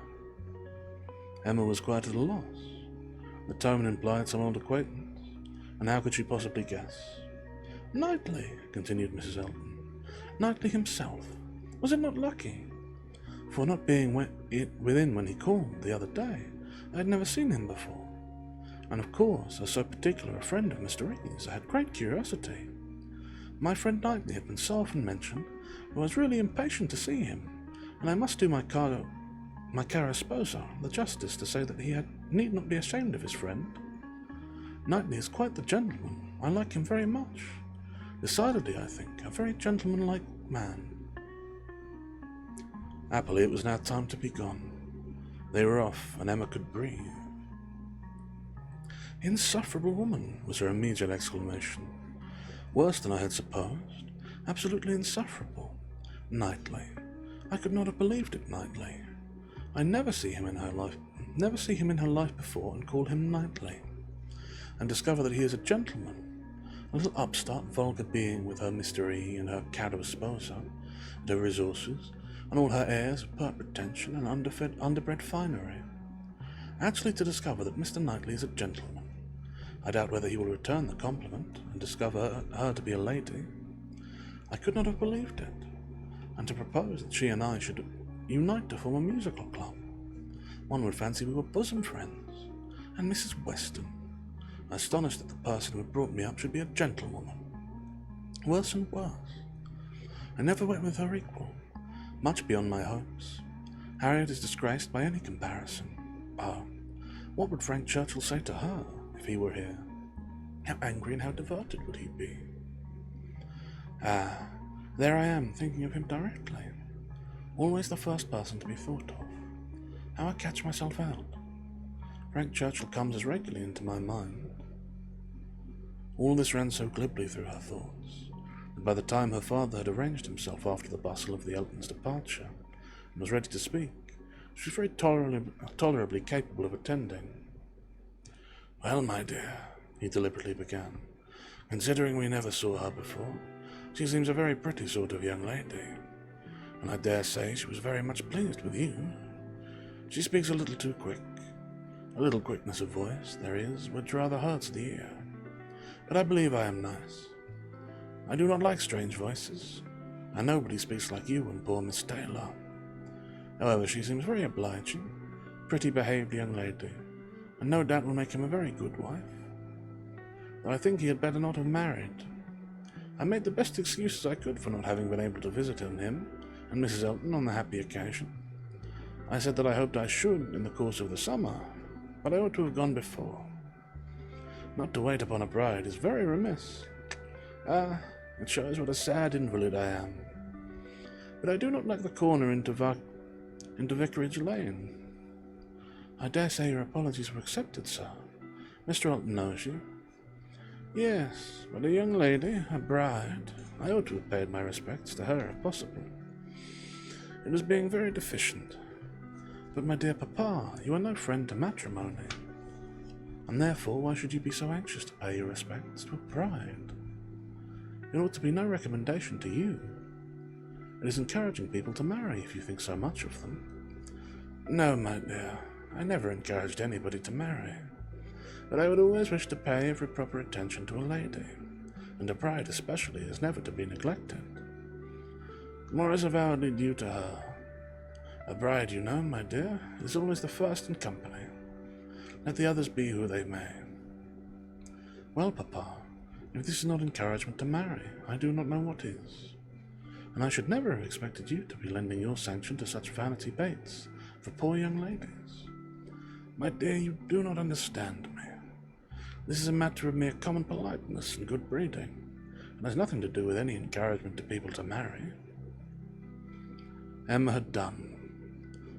Emma was quite at a loss. The tone implied some old acquaintance, and how could she possibly guess? Knightley, continued Mrs. Elton. Knightley himself. Was it not lucky? For not being within when he called the other day, I had never seen him before. And of course, as so particular a friend of Mr. E's, I had great curiosity. My friend Knightley had been so often mentioned, I was really impatient to see him, and I must do my caro sposo the justice to say that he need not be ashamed of his friend. Knightley is quite the gentleman. I like him very much. Decidedly, I think, a very gentlemanlike man. Happily, it was now time to be gone. They were off, and Emma could breathe. Insufferable woman, was her immediate exclamation. Worse than I had supposed. Absolutely insufferable. Knightley. I could not have believed it, Knightley. I never see him in her life before and call him Knightley, and discover that he is a gentleman, a little upstart, vulgar being with her Mr. E and her caro sposo, and her resources, and all her airs of pert pretension and underbred finery. Actually to discover that Mr. Knightley is a gentleman. I doubt whether he will return the compliment, and discover her to be a lady. I could not have believed it. And to propose that she and I should unite to form a musical club. One would fancy we were bosom friends. And Mrs. Weston. Astonished that the person who had brought me up should be a gentlewoman. Worse and worse. I never went with her equal. Much beyond my hopes. Harriet is disgraced by any comparison. Oh, what would Frank Churchill say to her if he were here? How angry and how diverted would he be? Ah, there I am, thinking of him directly. Always the first person to be thought of. How I catch myself out. Frank Churchill comes as regularly into my mind. All this ran so glibly through her thoughts, that by the time her father had arranged himself after the bustle of the Eltons' departure, and was ready to speak, she was very tolerably capable of attending. Well, my dear, he deliberately began, considering we never saw her before, she seems a very pretty sort of young lady, and I dare say she was very much pleased with you. She speaks a little too quick. A little quickness of voice there is which rather hurts the ear. But I believe I am nice. I do not like strange voices, and nobody speaks like you and poor Miss Taylor. However, she seems very obliging, pretty behaved young lady, and no doubt will make him a very good wife. Though I think he had better not have married. I made the best excuses I could for not having been able to visit him and Mrs. Elton on the happy occasion. I said that I hoped I should in the course of the summer, but I ought to have gone before. Not to wait upon a bride is very remiss. Ah, it shows what a sad invalid I am. But I do not like the corner into Vicarage Lane. I dare say your apologies were accepted, sir. Mr. Elton knows you. Yes, but a young lady, a bride. I ought to have paid my respects to her if possible. It was being very deficient. But my dear papa, you are no friend to matrimony. And therefore, why should you be so anxious to pay your respects to a bride? It ought to be no recommendation to you. It is encouraging people to marry if you think so much of them. No, my dear, I never encouraged anybody to marry. But I would always wish to pay every proper attention to a lady, and a bride especially is never to be neglected. More is avowedly due to her. A bride, you know, my dear, is always the first in company. Let the others be who they may. Well, papa, if this is not encouragement to marry, I do not know what is. And I should never have expected you to be lending your sanction to such vanity baits for poor young ladies. My dear, you do not understand me. This is a matter of mere common politeness and good breeding, and has nothing to do with any encouragement to people to marry. Emma had done.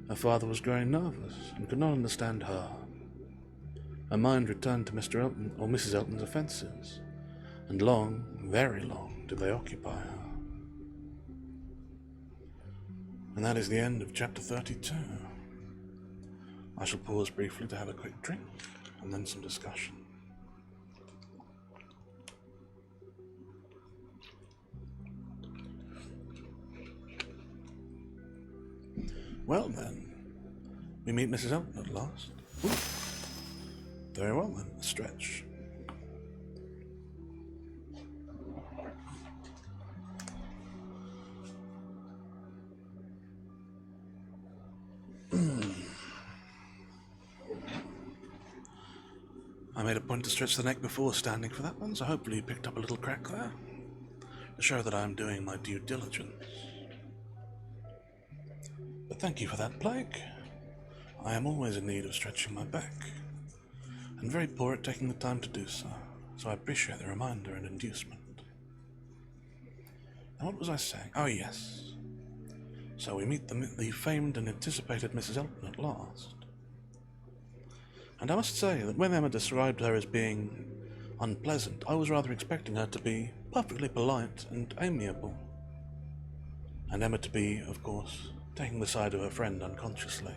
Her father was growing nervous and could not understand her. Her mind returned to Mr. Elton or Mrs. Elton's offences, and long, very long, did they occupy her. And that is the end of chapter 32. I shall pause briefly to have a quick drink, and then some discussion. Well then, we meet Mrs. Elton at last. Ooh. Very well then, a stretch. I made a point to stretch the neck before standing for that one, so hopefully you picked up a little crack there, to show that I am doing my due diligence. But thank you for that, Blake. I am always in need of stretching my back, and very poor at taking the time to do so I appreciate the reminder and inducement. Now what was I saying? Oh yes. So we meet the famed and anticipated Mrs. Elton at last. And I must say that when Emma described her as being unpleasant, I was rather expecting her to be perfectly polite and amiable. And Emma to be, of course, taking the side of her friend unconsciously.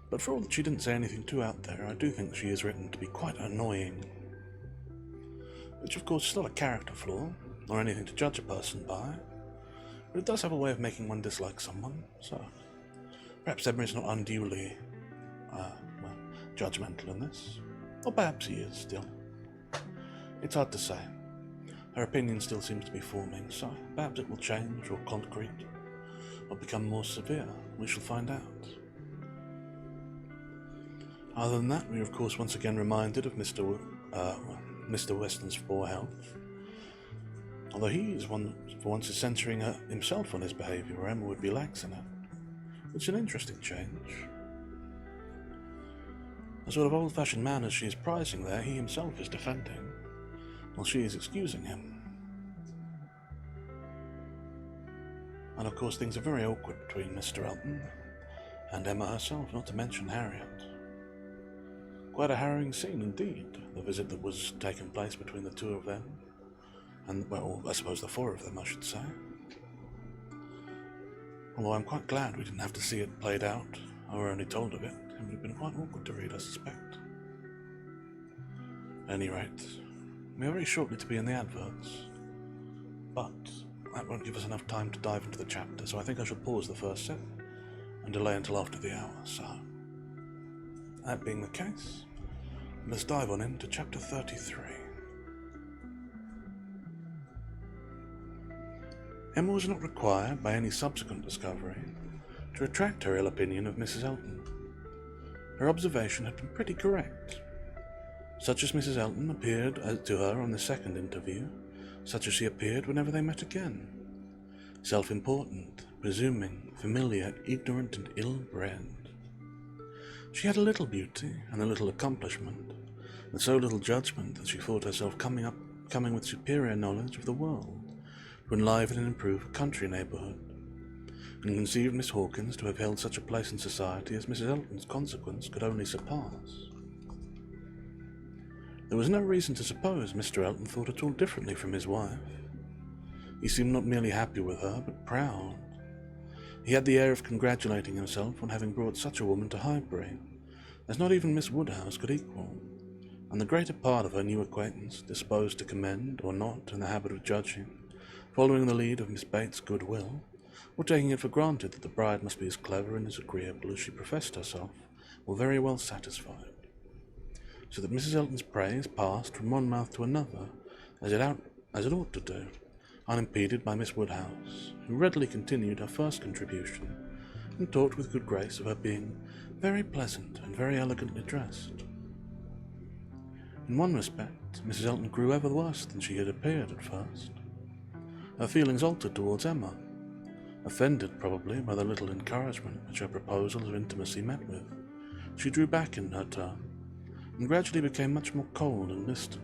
But for all that she didn't say anything too out there, I do think she is written to be quite annoying. Which of course is not a character flaw, or anything to judge a person by, but it does have a way of making one dislike someone, so perhaps Emma is not unduly judgmental in this. Or perhaps he is still. It's hard to say. Her opinion still seems to be forming, so perhaps it will change or concrete, or become more severe. We shall find out. Other than that, we are of course once again reminded of Mr. Weston's poor health. Although he is one for once is censoring himself on his behaviour, where Emma would be lax in it. It's an interesting change. The sort of old-fashioned manners she is prizing there, he himself is defending, while she is excusing him. And of course things are very awkward between Mr. Elton and Emma herself, not to mention Harriet. Quite a harrowing scene indeed, the visit that was taking place between the two of them, and, well, I suppose the four of them, I should say. Although I'm quite glad we didn't have to see it played out, or were only told of it. It would have been quite awkward to read, I suspect. At any rate, we are very shortly to be in the adverts, but that won't give us enough time to dive into the chapter, so I think I shall pause the first set and delay until after the hour, so that being the case, let's dive on into chapter 33. Emma was not required by any subsequent discovery to retract her ill opinion of Mrs. Elton. Her observation had been pretty correct. Such as Mrs. Elton appeared to her on the second interview, such as she appeared whenever they met again. Self-important, presuming, familiar, ignorant and ill-bred. She had a little beauty and a little accomplishment, and so little judgment that she thought herself coming with superior knowledge of the world to enliven and improve a country neighbourhood, and conceived Miss Hawkins to have held such a place in society as Mrs. Elton's consequence could only surpass. There was no reason to suppose Mr. Elton thought at all differently from his wife. He seemed not merely happy with her, but proud. He had the air of congratulating himself on having brought such a woman to Highbury, as not even Miss Woodhouse could equal, and the greater part of her new acquaintance, disposed to commend or not in the habit of judging, following the lead of Miss Bates' goodwill, or taking it for granted that the bride must be as clever and as agreeable as she professed herself, were very well satisfied. So that Mrs. Elton's praise passed from one mouth to another, as it ought to do, unimpeded by Miss Woodhouse, who readily continued her first contribution, and talked with good grace of her being very pleasant and very elegantly dressed. In one respect, Mrs. Elton grew ever worse than she had appeared at first. Her feelings altered towards Emma, offended probably by the little encouragement which her proposals of intimacy met with. She drew back in her turn, and gradually became much more cold and distant.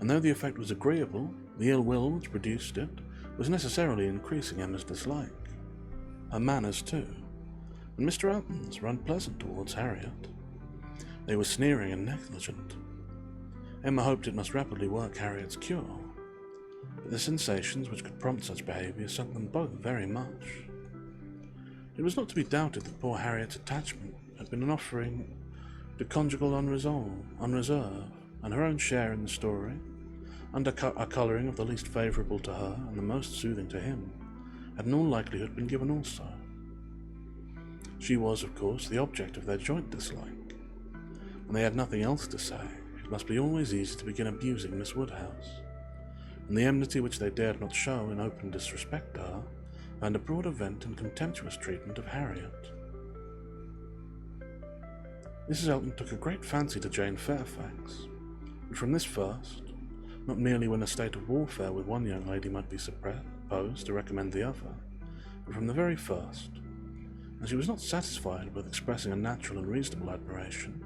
And though the effect was agreeable, the ill will which produced it was necessarily increasing Emma's dislike. Her manners too, and Mr. Elton's were unpleasant towards Harriet. They were sneering and negligent. Emma hoped it must rapidly work Harriet's cure, but the sensations which could prompt such behaviour sunk them both very much. It was not to be doubted that poor Harriet's attachment had been an offering to conjugal unreserve, and her own share in the story, under a colouring of the least favourable to her and the most soothing to him, had in all likelihood been given also. She was, of course, the object of their joint dislike. When they had nothing else to say, it must be always easy to begin abusing Miss Woodhouse, and the enmity which they dared not show in open disrespect to her found a broader vent in contemptuous treatment of Harriet. Mrs. Elton took a great fancy to Jane Fairfax, and from this first, not merely when a state of warfare with one young lady might be supposed to recommend the other, but from the very first, and she was not satisfied with expressing a natural and reasonable admiration,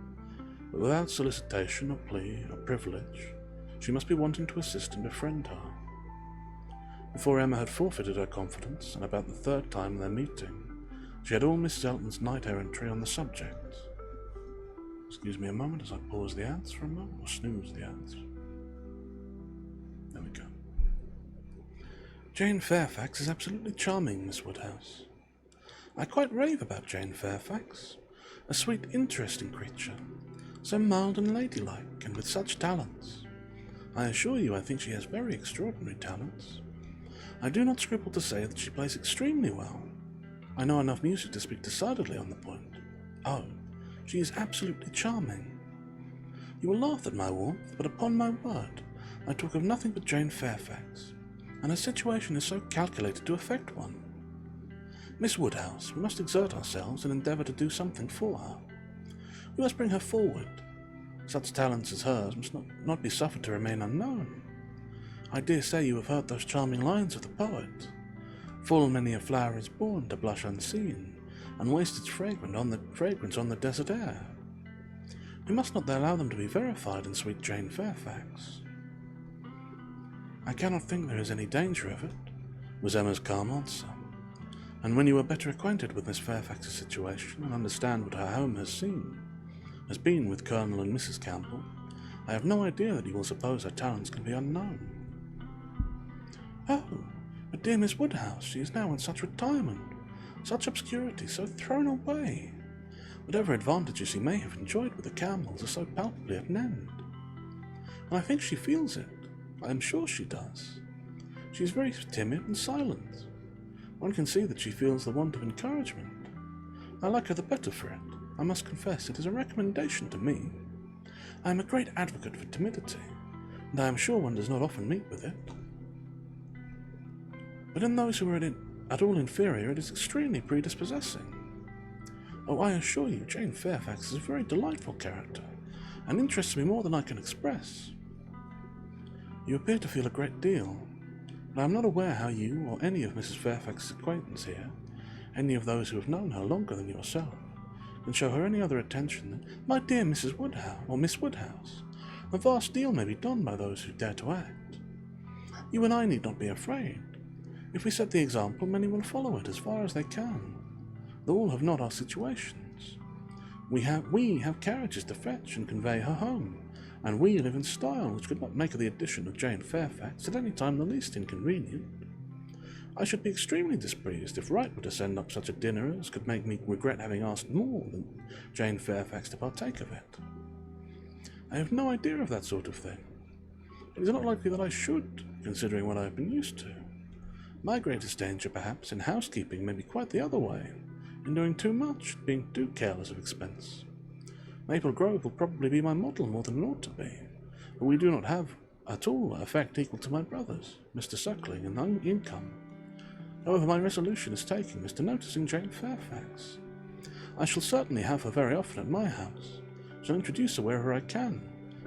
but without solicitation or plea or privilege, she must be wanting to assist and befriend her. Before Emma had forfeited her confidence, and about the third time in their meeting, she had all Mrs. Elton's knight-errantry on the subject. Excuse me a moment as I pause the ads for a moment, or snooze the ads. There we go. Jane Fairfax is absolutely charming, Miss Woodhouse. I quite rave about Jane Fairfax. A sweet, interesting creature, so mild and ladylike, and with such talents. I assure you I think she has very extraordinary talents. I do not scruple to say that she plays extremely well. I know enough music to speak decidedly on the point. Oh, she is absolutely charming. You will laugh at my warmth, but upon my word, I talk of nothing but Jane Fairfax, and her situation is so calculated to affect one. Miss Woodhouse, we must exert ourselves and endeavour to do something for her. We must bring her forward. Such talents as hers must not be suffered to remain unknown. I dare say you have heard those charming lines of the poet. Full many a flower is born to blush unseen, and waste its fragrance on the desert air. We must not allow them to be verified in sweet Jane Fairfax. I cannot think there is any danger of it, was Emma's calm answer. And when you are better acquainted with Miss Fairfax's situation and understand what her home has been with Colonel and Mrs. Campbell, I have no idea that you will suppose her talents can be unknown. Oh, but dear Miss Woodhouse, she is now in such retirement, such obscurity, so thrown away. Whatever advantages she may have enjoyed with the Campbells are so palpably at an end. And I think she feels it. I am sure she does. She is very timid and silent. One can see that she feels the want of encouragement. I like her the better for it. I must confess it is a recommendation to me. I am a great advocate for timidity, and I am sure one does not often meet with it. But in those who are at all inferior, it is extremely predispossessing. Oh, I assure you, Jane Fairfax is a very delightful character, and interests me more than I can express. You appear to feel a great deal, but I am not aware how you, or any of Mrs. Fairfax's acquaintance here, any of those who have known her longer than yourself, can show her any other attention than, my dear Mrs. Woodhouse, or Miss Woodhouse. A vast deal may be done by those who dare to act. You and I need not be afraid. If we set the example, many will follow it as far as they can. They all have not our situations. We have carriages to fetch and convey her home, and we live in style which could not make the addition of Jane Fairfax at any time the least inconvenient. I should be extremely displeased if Wright were to send up such a dinner as could make me regret having asked more than Jane Fairfax to partake of it. I have no idea of that sort of thing. It is not likely that I should, considering what I have been used to. My greatest danger, perhaps, in housekeeping may be quite the other way, in doing too much, being too careless of expense. Maple Grove will probably be my model more than it ought to be, but we do not have at all an effect equal to my brother's, Mr. Suckling, in income. However, my resolution is taken as to noticing Jane Fairfax. I shall certainly have her very often at my house, shall introduce her wherever I can,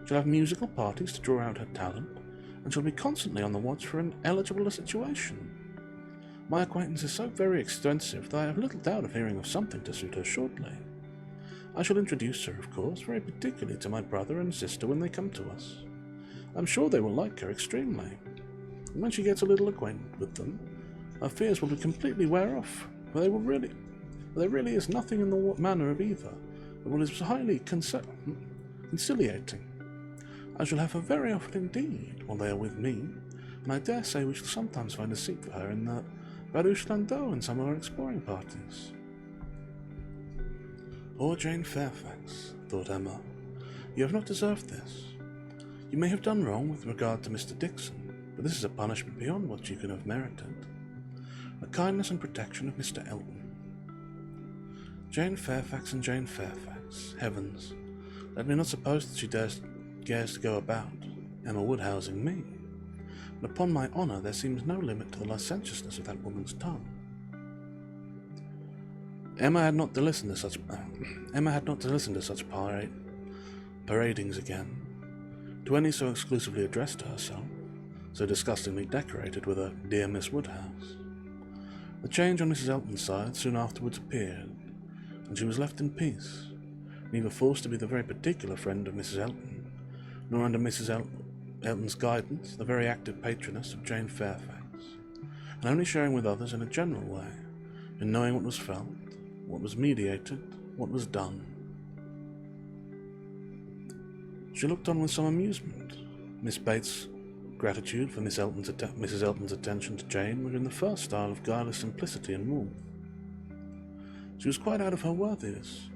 shall have musical parties to draw out her talent, and shall be constantly on the watch for an eligible situation. My acquaintance is so very extensive that I have little doubt of hearing of something to suit her shortly. I shall introduce her, of course, very particularly to my brother and sister when they come to us. I am sure they will like her extremely, and when she gets a little acquainted with them, her fears will be completely wear off, for there really is nothing in the manner of either but what is highly conciliating. I shall have her very often indeed while they are with me, and I dare say we shall sometimes find a seat for her in the Barouche Landau in some of our exploring parties. Poor Jane Fairfax, thought Emma. You have not deserved this. You may have done wrong with regard to Mr. Dixon, but this is a punishment beyond what you can have merited. The kindness and protection of Mr. Elton. Jane Fairfax and Jane Fairfax. Heavens, let me not suppose that she dares to go about Emma Woodhousing me. And upon my honour, there seems no limit to the licentiousness of that woman's tongue. Emma had not to listen to such paradings again, to any so exclusively addressed to herself, so disgustingly decorated with a "Dear Miss Woodhouse." The change on Mrs. Elton's side soon afterwards appeared, and she was left in peace, neither forced to be the very particular friend of Mrs. Elton, nor under Mrs. Elton's guidance the very active patroness of Jane Fairfax, and only sharing with others in a general way, in knowing what was felt, what was mediated, what was done. She looked on with some amusement. Miss Bates' gratitude for Mrs. Elton's attention to Jane was in the first style of guileless simplicity and warmth. She was quite out of her worthiness,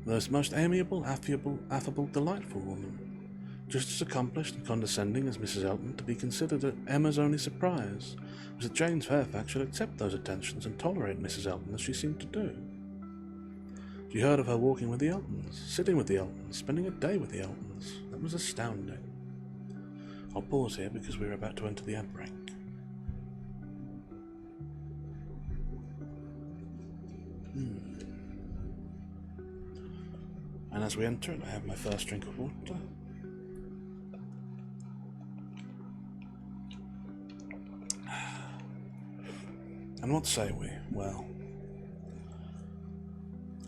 the most amiable, affable, delightful woman, just as accomplished and condescending as Mrs. Elton, to be considered that Emma's only surprise was that Jane Fairfax should accept those attentions and tolerate Mrs. Elton as she seemed to do. She heard of her walking with the Eltons, sitting with the Eltons, spending a day with the Eltons. That was astounding. I'll pause here because we're about to enter the ad break. And as we enter it, I have my first drink of water. And what say we? Well,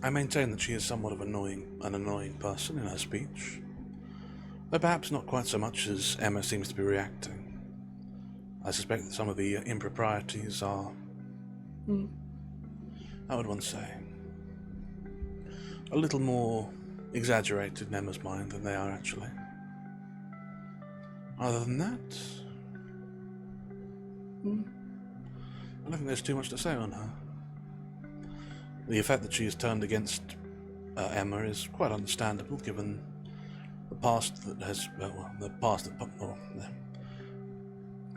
I maintain that she is somewhat of an annoying person in her speech, though perhaps not quite so much as Emma seems to be reacting. I suspect that some of the improprieties are, how would one say, a little more exaggerated in Emma's mind than they are actually. Other than that, I don't think there's too much to say on her. The fact that she has turned against Emma is quite understandable, given the past that has,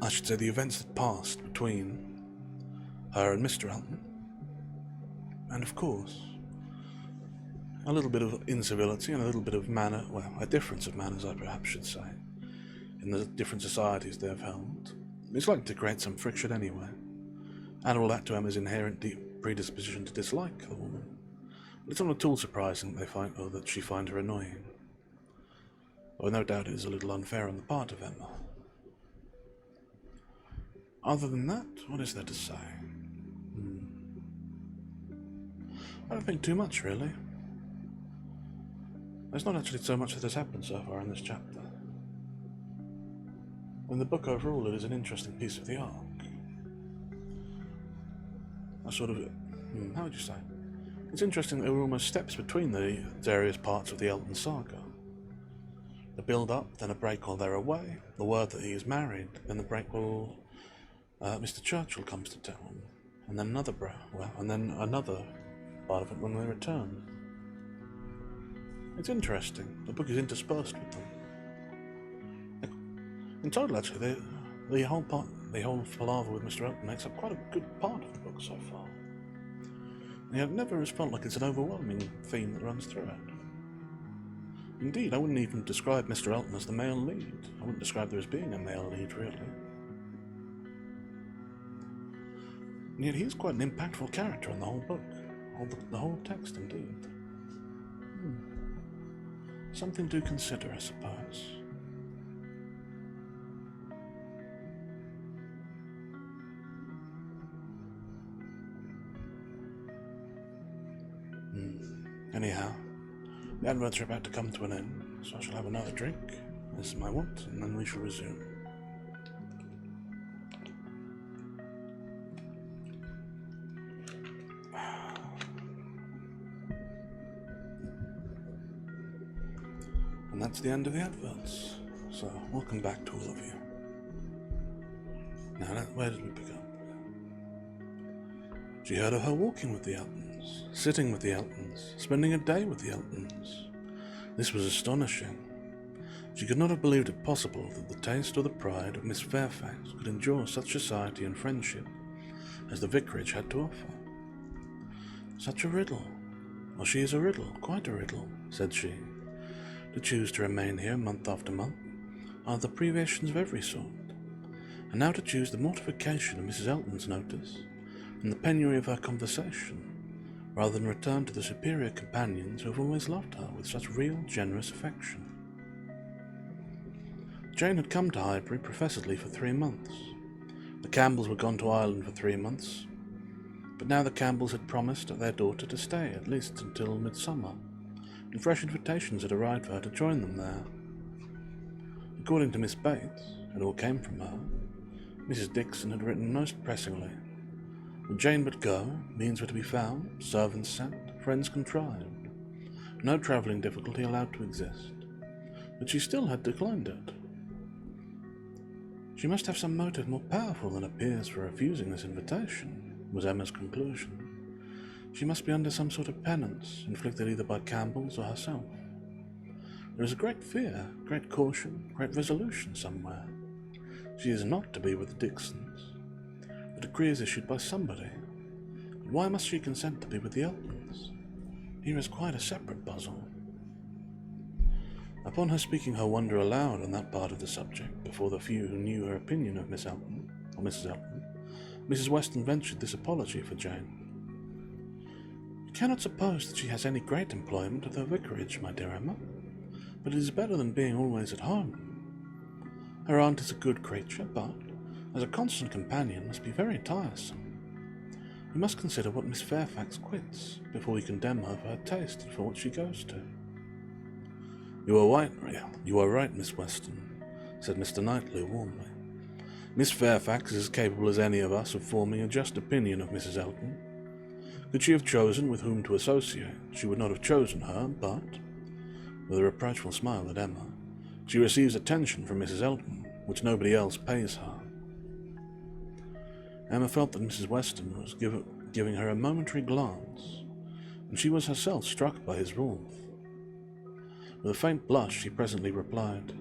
I should say the events that passed between her and Mr. Elton. And of course, a little bit of incivility and a little bit of a difference of manners, I perhaps should say, in the different societies they have held. It's likely to create some friction anyway. Add all that to Emma's inherent predisposition to dislike the woman. But it's not at all surprising that she find her annoying. Though no doubt it is a little unfair on the part of Emma. Other than that, what is there to say? I don't think too much, really. There's not actually so much that has happened so far in this chapter. In the book overall, it is an interesting piece of the arc. A sort of, how would you say? It's interesting that there were almost steps between the various parts of the Elton saga. The build-up, then a break while they're away, the word that he is married, then the break while Mr. Churchill comes to town, and then another part of it when they return. It's interesting. The book is interspersed with them. In total, actually, the whole palaver with Mr. Elton makes up quite a good part of the book so far. And yet it never has felt like it's an overwhelming theme that runs through it. Indeed, I wouldn't even describe Mr. Elton as the male lead. I wouldn't describe there as being a male lead, really. And yet he is quite an impactful character in the whole book. The whole text, indeed. Something to consider, I suppose. Anyhow, the adverts are about to come to an end, so I shall have another drink, as is my wont, and then we shall resume. And that's the end of the adverts, so welcome back to all of you. Now, where did we pick up? She heard of her walking with the Eltons, sitting with the Eltons, spending a day with the Eltons. This was astonishing. She could not have believed it possible that the taste or the pride of Miss Fairfax could endure such society and friendship as the vicarage had to offer. Such a riddle, "Well, she is a riddle, quite a riddle," said she. "To choose to remain here month after month are the privations of every sort, and now to choose the mortification of Mrs. Elton's notice and the penury of her conversation, rather than return to the superior companions who have always loved her with such real, generous affection." Jane had come to Highbury professedly for 3 months. The Campbells were gone to Ireland for 3 months, but now the Campbells had promised their daughter to stay at least until midsummer, and fresh invitations had arrived for her to join them there. According to Miss Bates, it all came from her. Mrs. Dixon had written most pressingly. When Jane but go, means were to be found, servants sent, friends contrived, no travelling difficulty allowed to exist, but she still had declined it. She must have some motive more powerful than appears for refusing this invitation, was Emma's conclusion. She must be under some sort of penance, inflicted either by Campbells or herself. There is a great fear, great caution, great resolution somewhere. She is not to be with the Dixons. The decree is issued by somebody. But why must she consent to be with the Eltons? Here is quite a separate puzzle. Upon her speaking her wonder aloud on that part of the subject before the few who knew her opinion of Miss Elton, or Mrs. Elton, Mrs. Weston ventured this apology for Jane. "You cannot suppose that she has any great employment at the vicarage, my dear Emma, but it is better than being always at home. Her aunt is a good creature, but, as a constant companion, must be very tiresome. We must consider what Miss Fairfax quits, before we condemn her for her taste and for what she goes to." You are right, Miss Weston," said Mr. Knightley warmly. "Miss Fairfax is as capable as any of us of forming a just opinion of Mrs. Elton. Could she have chosen with whom to associate, she would not have chosen her, but," with a reproachful smile at Emma, "she receives attention from Mrs. Elton, which nobody else pays her." Emma felt that Mrs. Weston was giving her a momentary glance, and she was herself struck by his warmth. With a faint blush, she presently replied,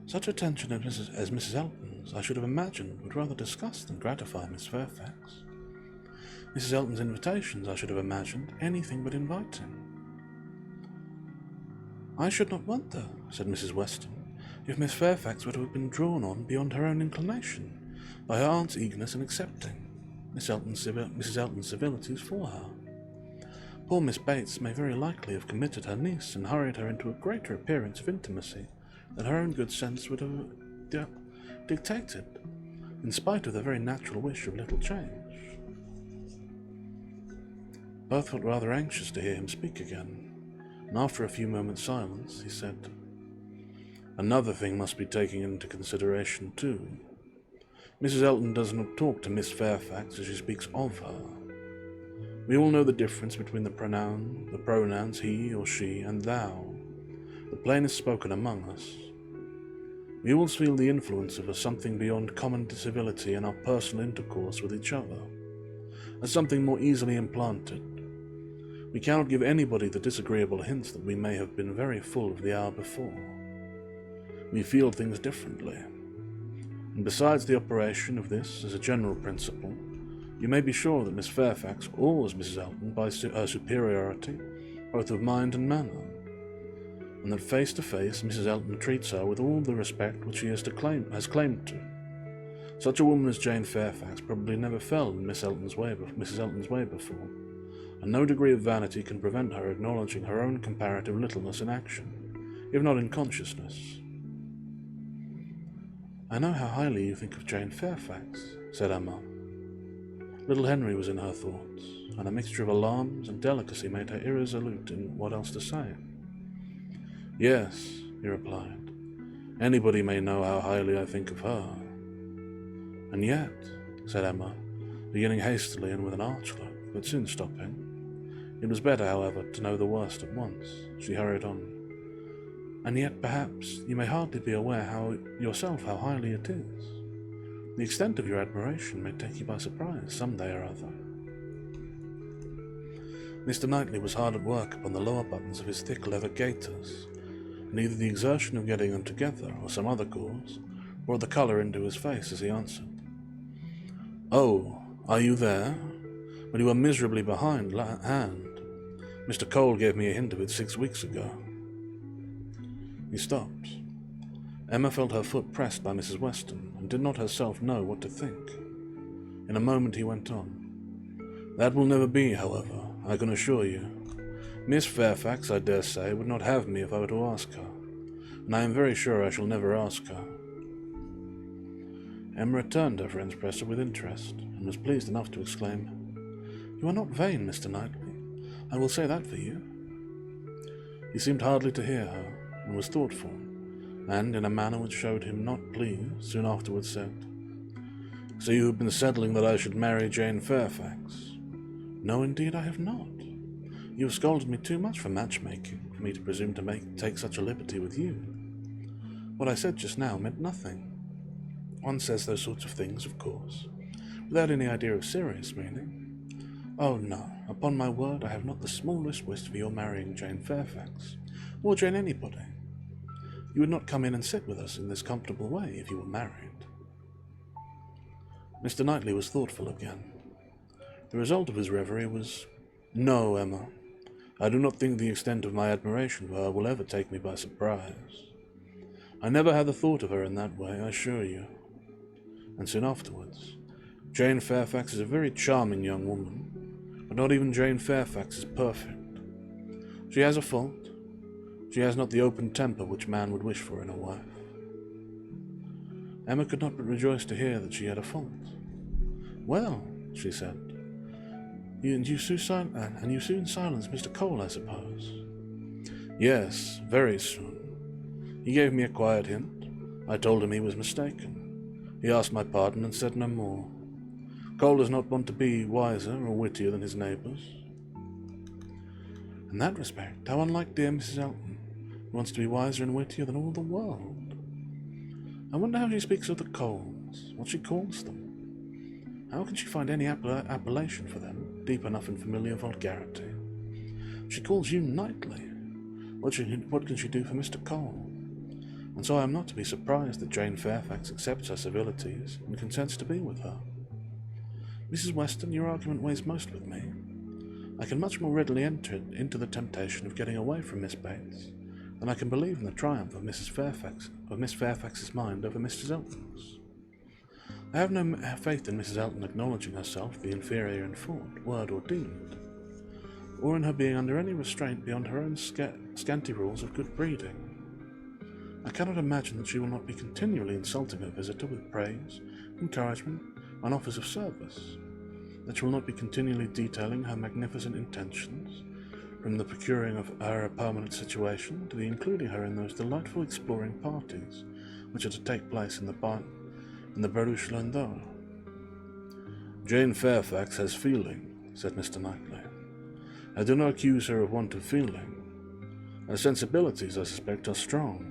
"Such attention as Mrs. Elton's, I should have imagined, would rather disgust than gratify Miss Fairfax. Mrs. Elton's invitations, I should have imagined, anything but inviting." "I should not wonder," said Mrs. Weston, "if Miss Fairfax were to have been drawn on beyond her own inclination by her aunt's eagerness in accepting Mrs. Elton's civilities for her. Poor Miss Bates may very likely have committed her niece and hurried her into a greater appearance of intimacy than her own good sense would have dictated, in spite of the very natural wish of little change." Both felt rather anxious to hear him speak again, and after a few moments' silence, he said, "Another thing must be taken into consideration too. Mrs. Elton does not talk to Miss Fairfax as she speaks of her. We all know the difference between the pronouns he or she and thou, the plainest spoken among us. We all feel the influence of a something beyond common civility in our personal intercourse with each other, as something more easily implanted. We cannot give anybody the disagreeable hints that we may have been very full of the hour before. We feel things differently. And besides the operation of this as a general principle, you may be sure that Miss Fairfax awes Mrs. Elton by her superiority, both of mind and manner, and that face to face Mrs. Elton treats her with all the respect which she has claimed to. Such a woman as Jane Fairfax probably never fell in Mrs. Elton's way before, and no degree of vanity can prevent her acknowledging her own comparative littleness in action, if not in consciousness." "I know how highly you think of Jane Fairfax," said Emma. Little Henry was in her thoughts, and a mixture of alarms and delicacy made her irresolute in what else to say. "Yes," he replied, "anybody may know how highly I think of her." "And yet," said Emma, beginning hastily and with an arch look, but soon stopping. It was better, however, to know the worst at once. She hurried on. "And yet, perhaps, you may hardly be aware yourself how highly it is. The extent of your admiration may take you by surprise some day or other." Mr. Knightley was hard at work upon the lower buttons of his thick leather gaiters, and either the exertion of getting them together or some other cause brought the colour into his face as he answered, "Oh, are you there? But you are miserably behindhand. Mr. Cole gave me a hint of it 6 weeks ago. He stopped. Emma felt her foot pressed by Mrs. Weston, and did not herself know what to think. In a moment he went on. That will never be, however, I can assure you. Miss Fairfax, I dare say, would not have me if I were to ask her, and I am very sure I shall never ask her. Emma returned her friend's pressure with interest, and was pleased enough to exclaim, "You are not vain, Mr. Knightley. I will say that for you." He seemed hardly to hear her, and was thoughtful, and, in a manner which showed him not pleased, soon afterwards said, "So you have been settling that I should marry Jane Fairfax?" "No, indeed I have not. You have scolded me too much for matchmaking, for me to presume to take such a liberty with you. What I said just now meant nothing. One says those sorts of things, of course, without any idea of serious meaning. Oh, no, upon my word, I have not the smallest wish for your marrying Jane Fairfax, or Jane anybody. You would not come in and sit with us in this comfortable way if you were married." Mr. Knightley was thoughtful again. The result of his reverie was, "No, Emma, I do not think the extent of my admiration for her will ever take me by surprise. I never had the thought of her in that way, I assure you." And soon afterwards, "Jane Fairfax is a very charming young woman, but not even Jane Fairfax is perfect. She has a fault. She has not the open temper which man would wish for in a wife." Emma could not but rejoice to hear that she had a fault. "Well," she said, you soon silenced Mr. Cole, I suppose?" "Yes, very soon. He gave me a quiet hint. I told him he was mistaken. He asked my pardon and said no more. Cole does not want to be wiser or wittier than his neighbours." "In that respect, how unlike dear Mrs. Elton, who wants to be wiser and wittier than all the world. I wonder how she speaks of the Coles, what she calls them. How can she find any appellation for them, deep enough in familiar vulgarity? She calls you Knightley. What can she do for Mr. Cole? And so I am not to be surprised that Jane Fairfax accepts her civilities and consents to be with her. Mrs. Weston, your argument weighs most with me. I can much more readily enter into the temptation of getting away from Miss Bates than I can believe in the triumph of Miss Fairfax's mind over Mrs. Elton's. I have no faith in Mrs. Elton acknowledging herself the inferior in thought, word, or deed, or in her being under any restraint beyond her own scanty rules of good breeding. I cannot imagine that she will not be continually insulting her visitor with praise, encouragement, and offers of service, that she will not be continually detailing her magnificent intentions, from the procuring of her a permanent situation to the including her in those delightful exploring parties which are to take place in the Barouche Landau. Jane Fairfax has feeling, said Mr. Knightley. I do not accuse her of want of feeling. Her sensibilities, I suspect, are strong,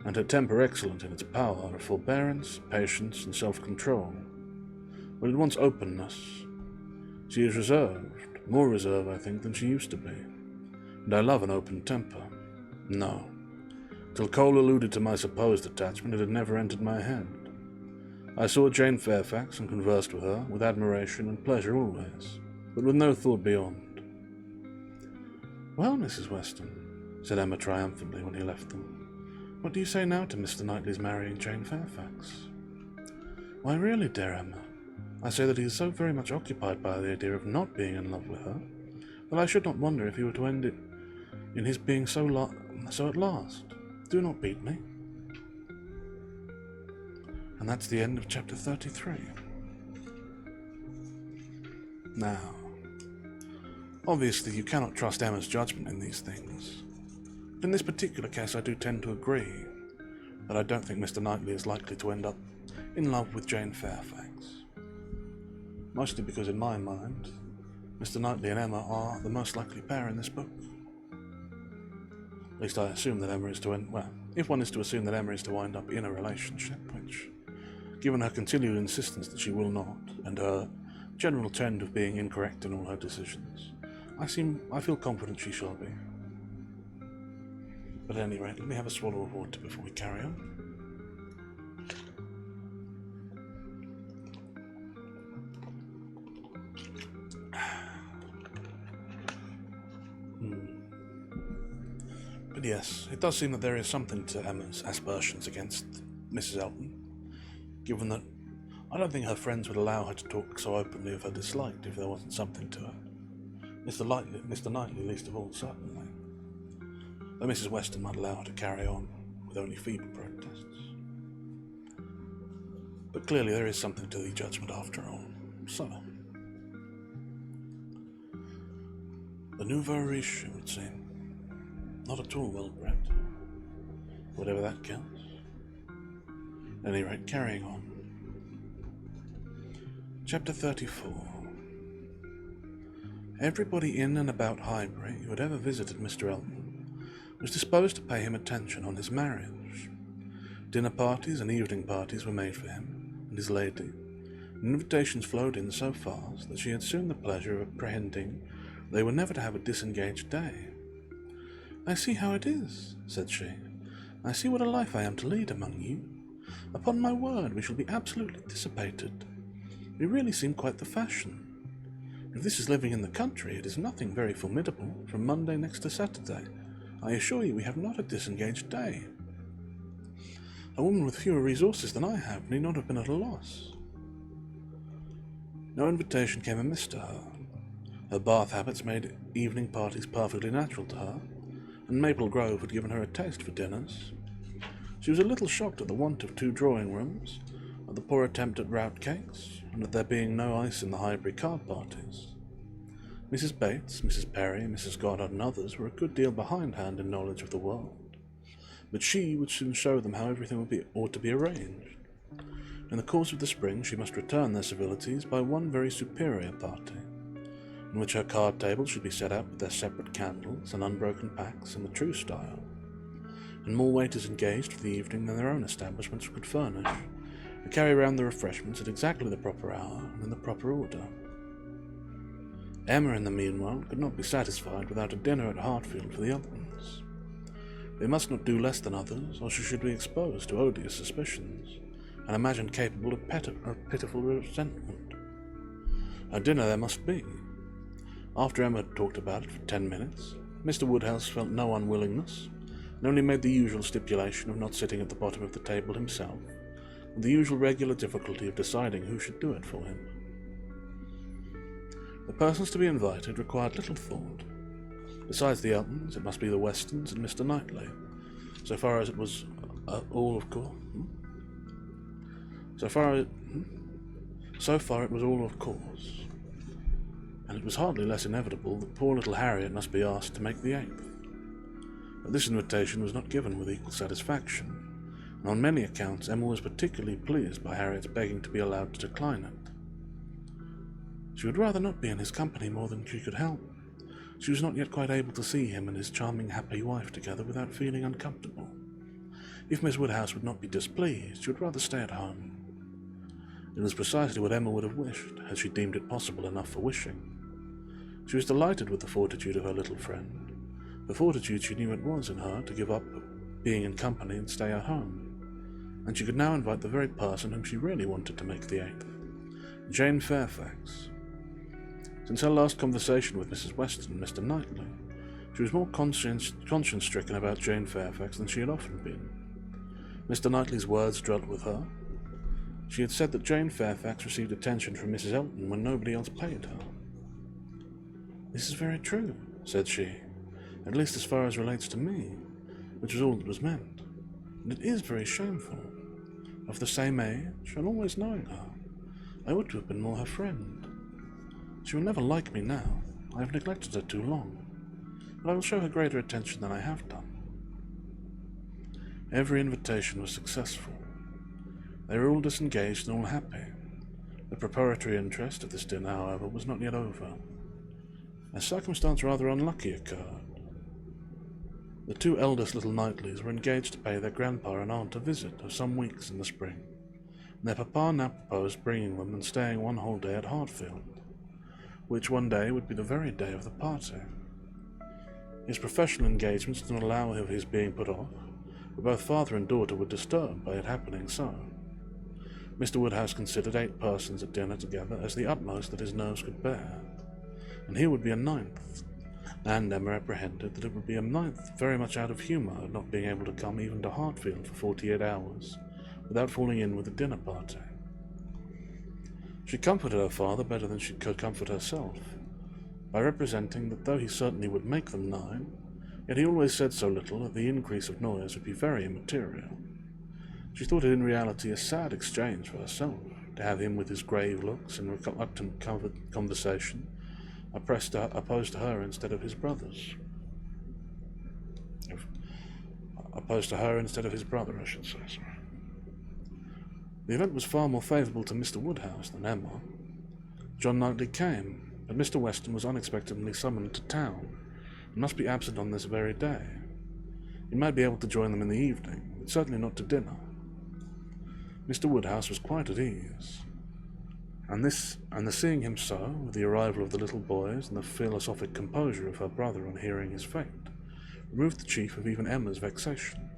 and her temper excellent in its power of forbearance, patience, and self-control. But it wants openness. She is reserved, more reserved, I think, than she used to be, and I love an open temper. No. Till Cole alluded to my supposed attachment, it had never entered my head. I saw Jane Fairfax and conversed with her, with admiration and pleasure always, but with no thought beyond. Well, Mrs. Weston, said Emma triumphantly when he left them, what do you say now to Mr. Knightley's marrying Jane Fairfax? Why, really, dear Emma, I say that he is so very much occupied by the idea of not being in love with her, that I should not wonder if he were to end it in his being so at last. Do not beat me. And that's the end of chapter 33. Now, obviously you cannot trust Emma's judgment in these things. But in this particular case I do tend to agree that I don't think Mr. Knightley is likely to end up in love with Jane Fairfax. Mostly because in my mind, Mr. Knightley and Emma are the most likely pair in this book. At least I assume that Emma is to end, well, if one is to assume that Emma is to wind up in a relationship, which, given her continued insistence that she will not, and her general trend of being incorrect in all her decisions, I feel confident she shall be. But at any rate, let me have a swallow of water before we carry on. But yes, it does seem that there is something to Emma's aspersions against Mrs. Elton, given that I don't think her friends would allow her to talk so openly of her dislike if there wasn't something to it. Mr. Knightley least of all, certainly. Though Mrs. Weston might allow her to carry on with only feeble protests. But clearly there is something to the judgment after all. So, the nouveau riche, it would seem. Not at all well bred. Whatever that counts. At any rate, carrying on. Chapter 34. Everybody in and about Highbury who had ever visited Mr. Elton was disposed to pay him attention on his marriage. Dinner parties and evening parties were made for him and his lady, and invitations flowed in so fast that she had soon the pleasure of apprehending they were never to have a disengaged day. "I see how it is," said she. "I see what a life I am to lead among you. Upon my word, we shall be absolutely dissipated. We really seem quite the fashion. If this is living in the country, it is nothing very formidable from Monday next to Saturday. I assure you we have not a disengaged day. A woman with fewer resources than I have need not have been at a loss." No invitation came amiss to her. Her Bath habits made evening parties perfectly natural to her, and Maple Grove had given her a taste for dinners. She was a little shocked at the want of 2 drawing-rooms, at the poor attempt at rout cakes, and at there being no ice in the Highbury card parties. Mrs. Bates, Mrs. Perry, Mrs. Goddard and others were a good deal behindhand in knowledge of the world, but she would soon show them how everything ought to be arranged. In the course of the spring she must return their civilities by one very superior party, in which her card tables should be set out with their separate candles and unbroken packs in the true style, and more waiters engaged for the evening than their own establishments could furnish, to carry round the refreshments at exactly the proper hour and in the proper order. Emma, in the meanwhile, could not be satisfied without a dinner at Hartfield for the Eltons. They must not do less than others, or she should be exposed to odious suspicions, and imagined capable of pitiful resentment. A dinner there must be. After Emma had talked about it for 10 minutes, Mr. Woodhouse felt no unwillingness, and only made the usual stipulation of not sitting at the bottom of the table himself, with the usual regular difficulty of deciding who should do it for him. The persons to be invited required little thought. Besides the Eltons, it must be the Westons and Mr. Knightley, so far it was all of course, and it was hardly less inevitable that poor little Harriet must be asked to make the 8th. But this invitation was not given with equal satisfaction, and on many accounts Emma was particularly pleased by Harriet's begging to be allowed to decline it. She would rather not be in his company more than she could help. She was not yet quite able to see him and his charming, happy wife together without feeling uncomfortable. If Miss Woodhouse would not be displeased, she would rather stay at home. It was precisely what Emma would have wished, had she deemed it possible enough for wishing. She was delighted with the fortitude of her little friend, the fortitude she knew it was in her to give up being in company and stay at home, and she could now invite the very person whom she really wanted to make the 8th, Jane Fairfax. Since her last conversation with Mrs. Weston and Mr. Knightley, she was more conscience-stricken about Jane Fairfax than she had often been. Mr. Knightley's words dwelt with her. She had said that Jane Fairfax received attention from Mrs. Elton when nobody else paid her. "This is very true," said she, "at least as far as relates to me, which was all that was meant. And it is very shameful. Of the same age, and always knowing her, I ought to have been more her friend. She will never like me now. I have neglected her too long, but I will show her greater attention than I have done." Every invitation was successful. They were all disengaged and all happy. The preparatory interest of this dinner, however, was not yet over. A circumstance rather unlucky occurred. The 2 eldest little Knightleys were engaged to pay their grandpa and aunt a visit of some weeks in the spring, and their papa now proposed bringing them and staying one whole day at Hartfield, which one day would be the very day of the party. His professional engagements did not allow of his being put off, but both father and daughter were disturbed by it happening so. Mr. Woodhouse considered 8 persons at dinner together as the utmost that his nerves could bear, and here would be a 9th, and Emma apprehended that it would be a month very much out of humour at not being able to come even to Hartfield for 48 hours without falling in with a dinner party. She comforted her father better than she could comfort herself, by representing that though he certainly would make them 9, yet he always said so little that the increase of noise would be very immaterial. She thought it in reality a sad exchange for herself, to have him with his grave looks and reluctant conversation opposed to her instead of his brothers. Opposed to her instead of his brother, I should say, sorry. The event was far more favourable to Mr. Woodhouse than Emma. John Knightley came, but Mr. Weston was unexpectedly summoned to town, and must be absent on this very day. He might be able to join them in the evening, but certainly not to dinner. Mr. Woodhouse was quite at ease, and the seeing him so, with the arrival of the little boys and the philosophic composure of her brother on hearing his fate, removed the chief of even Emma's vexation.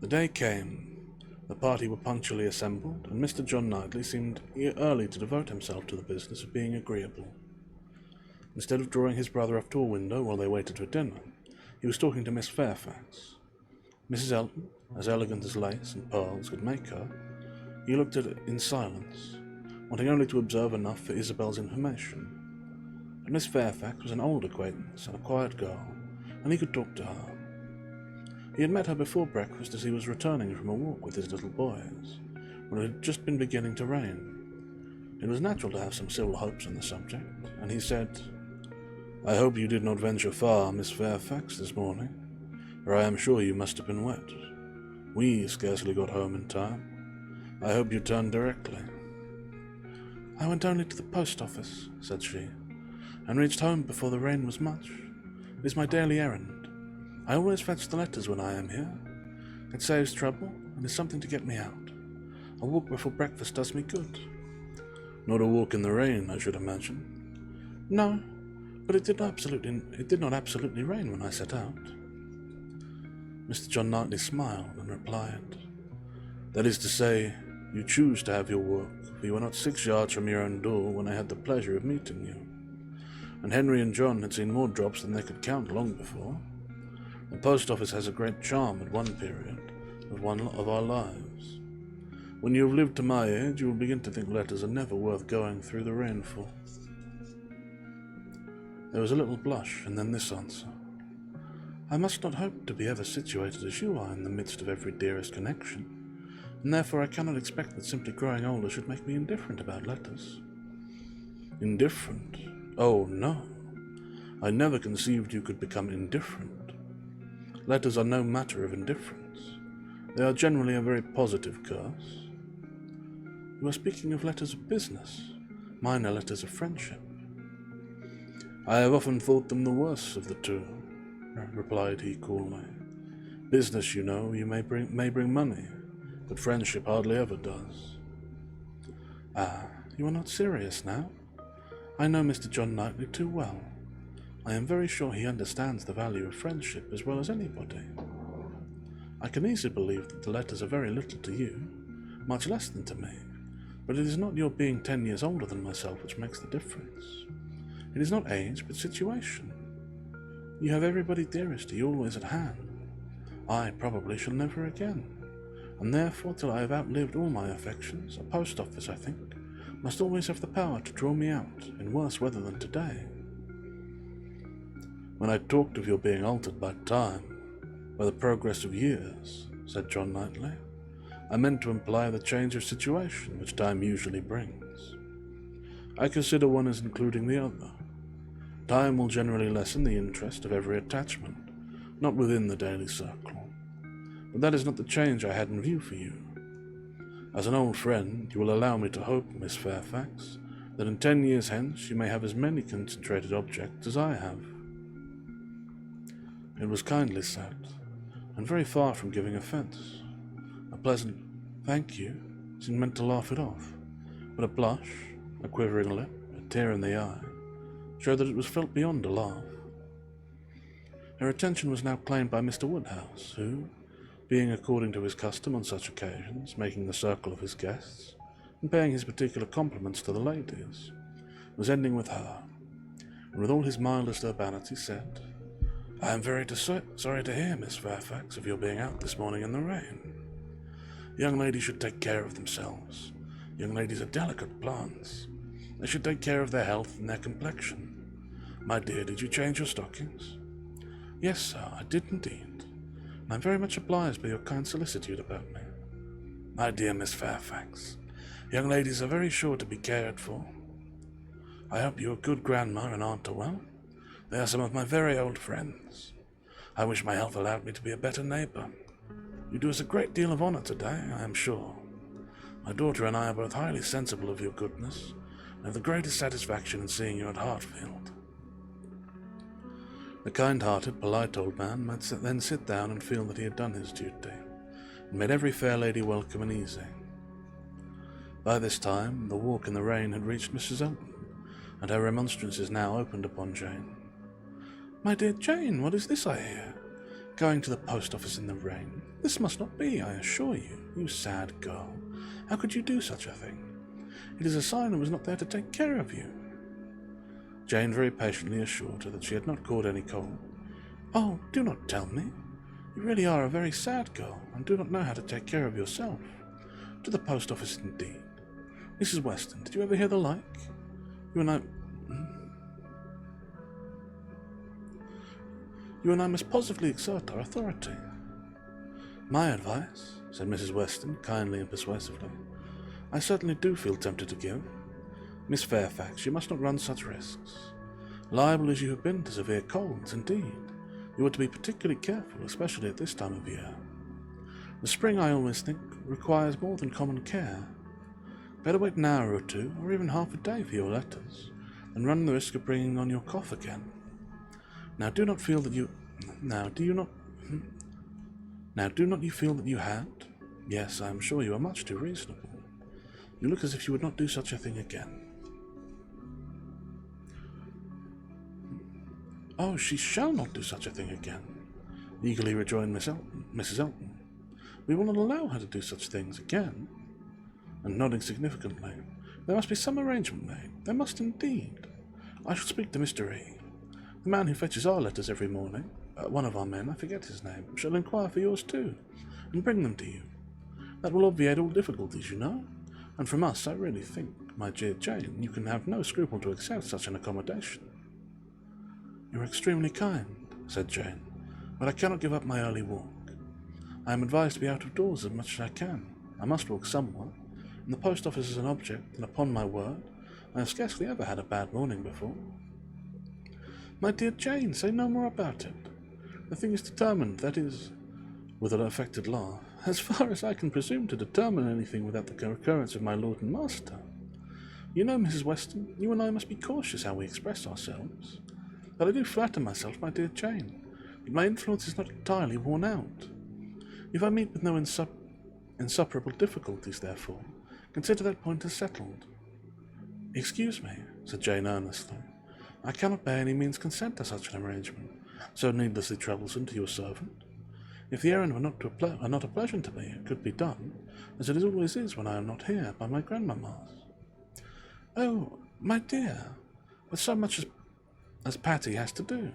The day came, the party were punctually assembled, and Mr. John Knightley seemed early to devote himself to the business of being agreeable. Instead of drawing his brother up to a window while they waited for dinner, he was talking to Miss Fairfax. Mrs. Elton, as elegant as lace and pearls could make her, he looked at it in silence, wanting only to observe enough for Isabel's information. But Miss Fairfax was an old acquaintance and a quiet girl, and he could talk to her. He had met her before breakfast as he was returning from a walk with his little boys, when it had just been beginning to rain. It was natural to have some civil hopes on the subject, and he said, "I hope you did not venture far, Miss Fairfax, this morning, or I am sure you must have been wet. We scarcely got home in time. I hope you turned directly." "I went only to the post office," said she, "and reached home before the rain was much. It is my daily errand. I always fetch the letters when I am here. It saves trouble, and is something to get me out. A walk before breakfast does me good." "Not a walk in the rain, I should imagine." "No, but it did not absolutely rain when I set out." Mr. John Knightley smiled and replied, "That is to say, you choose to have your work, for you were not 6 yards from your own door when I had the pleasure of meeting you. And Henry and John had seen more drops than they could count long before. The post office has a great charm at one period of our lives. When you have lived to my age, you will begin to think letters are never worth going through the rain for." There was a little blush, and then this answer: "I must not hope to be ever situated as you are in the midst of every dearest connection, and therefore I cannot expect that simply growing older should make me indifferent about letters." "Indifferent? Oh, no. I never conceived you could become indifferent. Letters are no matter of indifference. They are generally a very positive curse." "You are speaking of letters of business. Mine are letters of friendship." "I have often thought them the worse of the two," replied he coolly. "Business, you know, may bring money, but friendship hardly ever does." "Ah, you are not serious now? I know Mr. John Knightley too well. I am very sure he understands the value of friendship as well as anybody. I can easily believe that the letters are very little to you, much less than to me, but it is not your being 10 years older than myself which makes the difference. It is not age, but situation. You have everybody dearest to you always at hand. I probably shall never again, and therefore till I have outlived all my affections, a post office, I think, must always have the power to draw me out, in worse weather than today." "When I talked of your being altered by time, by the progress of years," said John Knightley, "I meant to imply the change of situation which time usually brings. I consider one as including the other. Time will generally lessen the interest of every attachment, not within the daily circle. But that is not the change I had in view for you. As an old friend, you will allow me to hope, Miss Fairfax, that in 10 years hence you may have as many concentrated objects as I have." It was kindly said, and very far from giving offence. A pleasant "thank you" seemed meant to laugh it off, but a blush, a quivering lip, a tear in the eye, showed that it was felt beyond a laugh. Her attention was now claimed by Mr. Woodhouse, who, being according to his custom on such occasions, making the circle of his guests, and paying his particular compliments to the ladies, was ending with her. and with all his mildest urbanity said, "I am very sorry to hear, Miss Fairfax, of your being out this morning in the rain. Young ladies should take care of themselves. Young ladies are delicate plants. They should take care of their health and their complexion. My dear, did you change your stockings?" "Yes, sir, I did indeed, and I am very much obliged by your kind solicitude about me." "My dear Miss Fairfax, young ladies are very sure to be cared for. I hope your good grandma and aunt are well. They are some of my very old friends. I wish my health allowed me to be a better neighbour. You do us a great deal of honour today, I am sure. My daughter and I are both highly sensible of your goodness, and have the greatest satisfaction in seeing you at Hartfield." The kind-hearted, polite old man might then sit down and feel that he had done his duty, and made every fair lady welcome and easy. By this time, the walk in the rain had reached Mrs. Elton, and her remonstrances now opened upon Jane. "My dear Jane, what is this I hear? Going to the post office in the rain? This must not be, I assure you. You sad girl, how could you do such a thing? It is a sign I was not there to take care of you." Jane very patiently assured her that she had not caught any cold. "Oh, do not tell me. You really are a very sad girl, and do not know how to take care of yourself. To the post office indeed. Mrs. Weston, did you ever hear the like? You and I must positively exert our authority." "My advice," said Mrs. Weston, kindly and persuasively, "I certainly do feel tempted to give. Miss Fairfax, you must not run such risks. Liable as you have been to severe colds, indeed, you ought to be particularly careful, especially at this time of year. The spring, I always think, requires more than common care. Better wait an hour or two, or even half a day for your letters, than run the risk of bringing on your cough again. Now do not you feel that you had? Yes, I am sure you are much too reasonable. You look as if you would not do such a thing again." "Oh, she shall not do such a thing again," eagerly rejoined Mrs. Elton. "We will not allow her to do such things again." And nodding significantly, "There must be some arrangement made. There must indeed. I shall speak to Mr. E. The man who fetches our letters every morning, one of our men, I forget his name, shall inquire for yours too, and bring them to you. That will obviate all difficulties, you know, and from us I really think, my dear Jane, you can have no scruple to accept such an accommodation." "You are extremely kind," said Jane, "but I cannot give up my early walk. I am advised to be out of doors as much as I can. I must walk somewhere, and the post office is an object, and upon my word, I have scarcely ever had a bad morning before." "My dear Jane, say no more about it. The thing is determined, that is," with an affected laugh, "as far as I can presume to determine anything without the concurrence of my lord and master. You know, Mrs. Weston, you and I must be cautious how we express ourselves. But I do flatter myself, my dear Jane, that my influence is not entirely worn out. If I meet with no insuperable difficulties, therefore, consider that point as settled." "Excuse me," said Jane earnestly, "I cannot by any means consent to such an arrangement, so needlessly troublesome to your servant. If the errand were not a pleasure to me, it could be done, as it always is when I am not here, by my grandmamma's." "Oh, my dear, with so much as Patty has to do,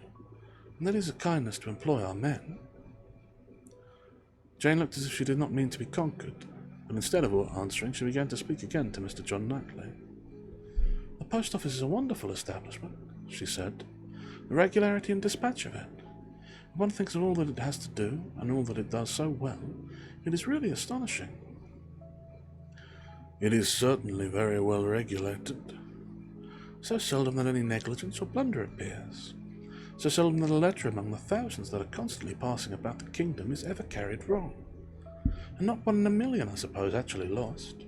and that is a kindness to employ our men." Jane looked as if she did not mean to be conquered, but instead of answering, she began to speak again to Mr. John Knightley. "The post office is a wonderful establishment," she said. "The regularity and dispatch of it. If one thinks of all that it has to do, and all that it does so well, it is really astonishing." "It is certainly very well regulated." "So seldom that any negligence or blunder appears. So seldom that a letter among the thousands that are constantly passing about the kingdom is ever carried wrong. And not one in a million, I suppose, actually lost.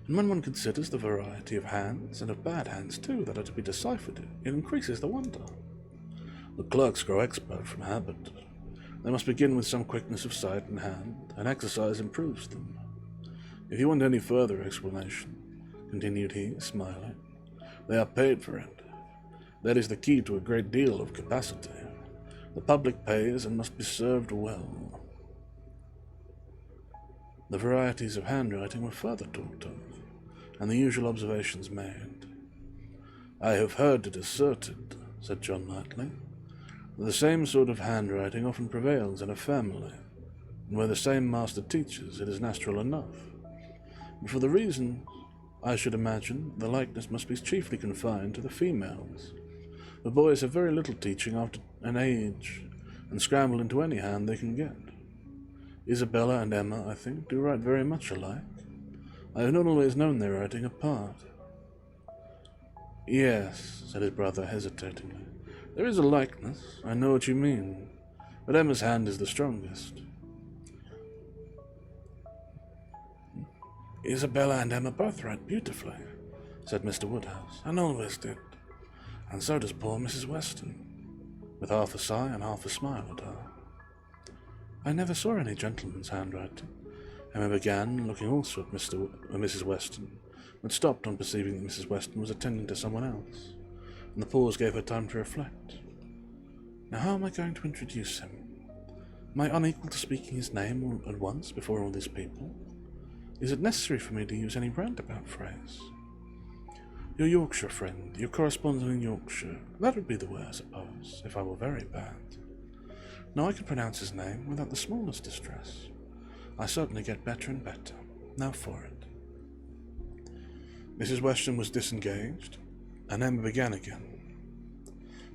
And when one considers the variety of hands, and of bad hands too, that are to be deciphered, it increases the wonder. The clerks grow expert from habit. They must begin with some quickness of sight and hand, and exercise improves them. If you want any further explanation," continued he, smiling, "they are paid for it. That is the key to a great deal of capacity. The public pays and must be served well." The varieties of handwriting were further talked of, and the usual observations made. "I have heard it asserted," said John Knightley. The same sort of handwriting often prevails in a family, and where the same master teaches, it is natural enough. And for the reason, I should imagine, the likeness must be chiefly confined to the females. The boys have very little teaching after an age, and scramble into any hand they can get. Isabella and Emma, I think, do write very much alike. I have not always known their writing apart. Yes, said his brother hesitatingly. There is a likeness, I know what you mean, but Emma's hand is the strongest. Isabella and Emma both write beautifully, said Mr. Woodhouse, and always did. And so does poor Mrs. Weston, with half a sigh and half a smile at her. I never saw any gentleman's handwriting, Emma began, looking also at Mrs. Weston, but stopped on perceiving that Mrs. Weston was attending to someone else, and the pause gave her time to reflect. Now how am I going to introduce him? Am I unequal to speaking his name at once before all these people? Is it necessary for me to use any roundabout phrase? Your Yorkshire friend, your correspondent in Yorkshire, that would be the way, I suppose, if I were very bad. Now I can pronounce his name without the smallest distress. I certainly get better and better. Now for it. Mrs. Weston was disengaged, and Emma began again.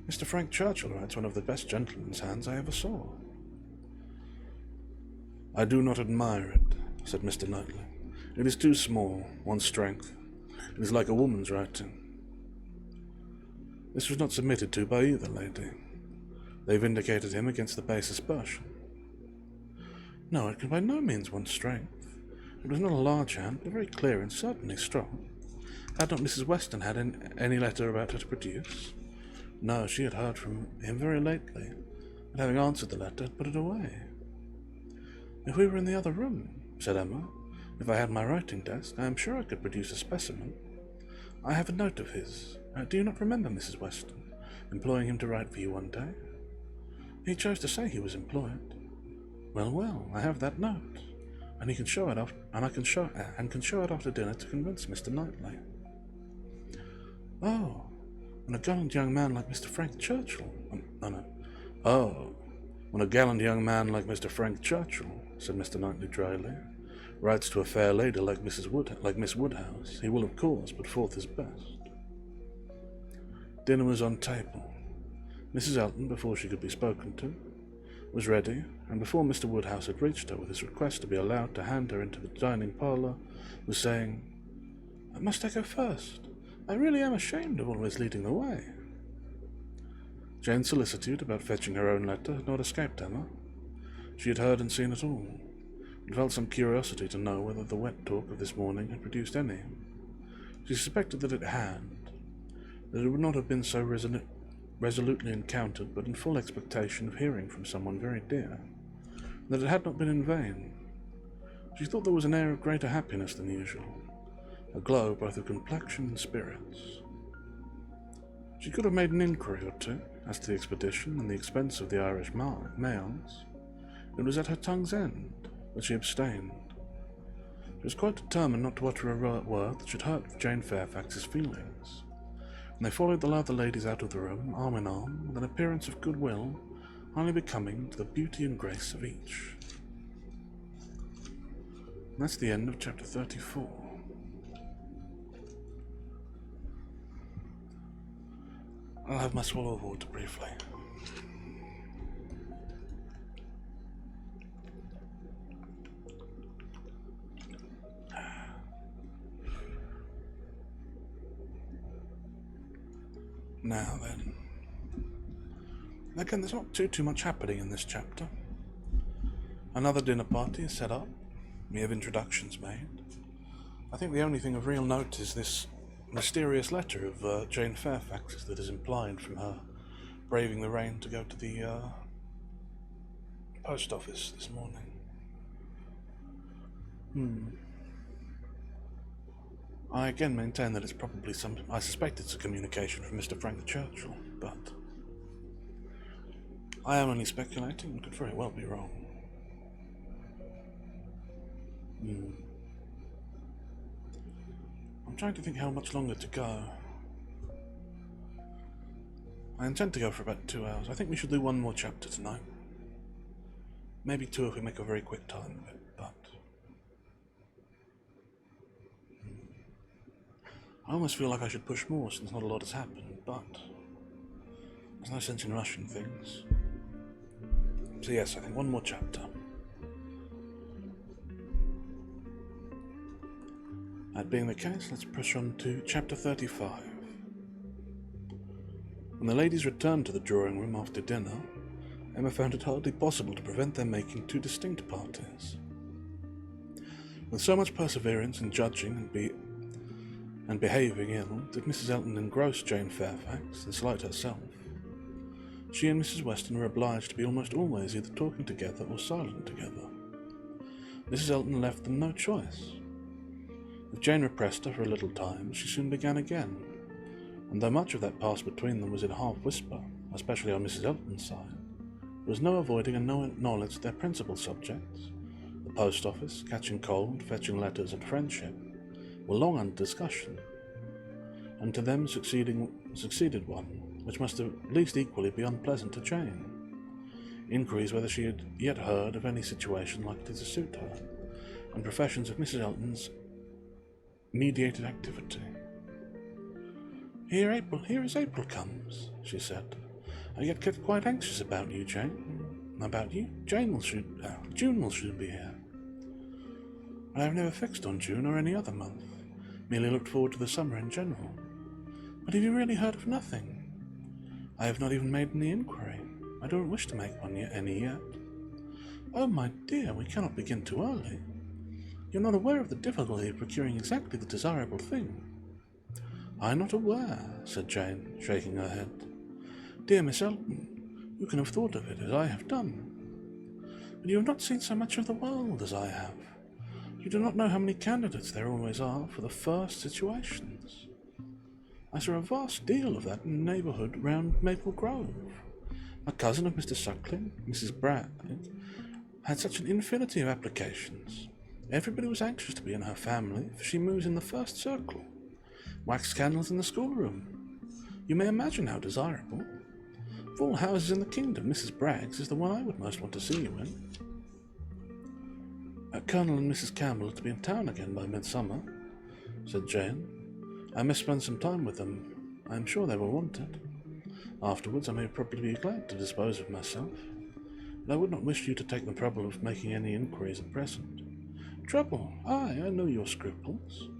Mr. Frank Churchill writes one of the best gentleman's hands I ever saw. I do not admire it, said Mr. Knightley. It is too small, one's strength. It is like a woman's writing. This was not submitted to by either lady. They vindicated him against the base aspersion. No, it can by no means one's strength. It was not a large hand, but very clear and certainly strong. Had not Mrs. Weston had any letter about her to produce? No, she had heard from him very lately, and having answered the letter, had put it away. If we were in the other room, said Emma, if I had my writing desk, I am sure I could produce a specimen. I have a note of his. Do you not remember, Mrs. Weston, employing him to write for you one day? He chose to say he was employed. Well, I have that note, and he can show it off, and I can show it after dinner to convince Mr. Knightley. Oh, when a gallant young man like Mr. Frank Churchill. Oh, when a gallant young man like Mr. Frank Churchill, said Mr. Knightley dryly, writes to a fair lady like Miss Woodhouse, he will of course put forth his best. Dinner was on table. Mrs. Elton, before she could be spoken to, was ready, and before Mr. Woodhouse had reached her with his request to be allowed to hand her into the dining parlour, was saying, Must I go first? I really am ashamed of always leading the way. Jane's solicitude about fetching her own letter had not escaped Emma. She had heard and seen it all, and felt some curiosity to know whether the wet talk of this morning had produced any. She suspected that it had, that it would not have been so resolutely encountered, but in full expectation of hearing from someone very dear, and that it had not been in vain. She thought there was an air of greater happiness than usual, a glow both of complexion and spirits. She could have made an inquiry or two as to the expedition and the expense of the Irish mails. It was at her tongue's end, but she abstained. She was quite determined not to utter a word that should hurt Jane Fairfax's feelings, and they followed the other ladies out of the room, arm in arm, with an appearance of goodwill highly becoming to the beauty and grace of each. And that's the end of chapter 34. I'll have my swallow of water briefly. Now then. Again, there's not too much happening in this chapter. Another dinner party is set up. We have introductions made. I think the only thing of real note is this mysterious letter of Jane Fairfax's that is implied from her braving the rain to go to the post office this morning. I again maintain that it's probably I suspect it's a communication from Mr. Frank Churchill, but I am only speculating and could very well be wrong. I'm trying to think how much longer to go. I intend to go for about 2 hours. I think we should do one more chapter tonight. Maybe 2 if we make a very quick time of it, but... I almost feel like I should push more since not a lot has happened, but... there's no sense in rushing things. So yes, I think one more chapter. That being the case, let's push on to chapter 35. When the ladies returned to the drawing room after dinner, Emma found it hardly possible to prevent their making 2 distinct parties. With so much perseverance in judging and behaving ill did Mrs. Elton engross Jane Fairfax and slight herself. She and Mrs. Weston were obliged to be almost always either talking together or silent together. Mrs. Elton left them no choice. If Jane repressed her for a little time, she soon began again, and though much of that passed between them was in half-whisper, especially on Mrs. Elton's side, there was no avoiding and no knowledge that their principal subjects, the post office, catching cold, fetching letters, and friendship, were long under discussion, and to them succeeded one, which must at least equally be unpleasant to Jane. Inquiries whether she had yet heard of any situation likely to suit her, and professions of Mrs. Elton's mediated activity. Here is April comes," she said. "I get quite anxious about you, Jane. About you? June will soon be here. But I have never fixed on June or any other month, merely looked forward to the summer in general. But have you really heard of nothing? I have not even made any inquiry. I don't wish to make one yet. Oh, my dear, we cannot begin too early. You're not aware of the difficulty of procuring exactly the desirable thing." "I am not aware," said Jane, shaking her head. "Dear Miss Elton, you can have thought of it as I have done. But you have not seen so much of the world as I have. You do not know how many candidates there always are for the first situations. I saw a vast deal of that in the neighbourhood round Maple Grove. A cousin of Mr. Suckling, Mrs. Bragg, had such an infinity of applications. Everybody was anxious to be in her family, for she moves in the first circle. Wax candles in the schoolroom. You may imagine how desirable. Of all houses in the kingdom, Mrs. Bragg's is the one I would most want to see you in. Colonel and Mrs. Campbell are to be in town again by midsummer," said Jane. "I must spend some time with them. I am sure they will want it. Afterwards I may probably be glad to dispose of myself. But I would not wish you to take the trouble of making any inquiries at present." "Trouble? Aye, I know your scruples.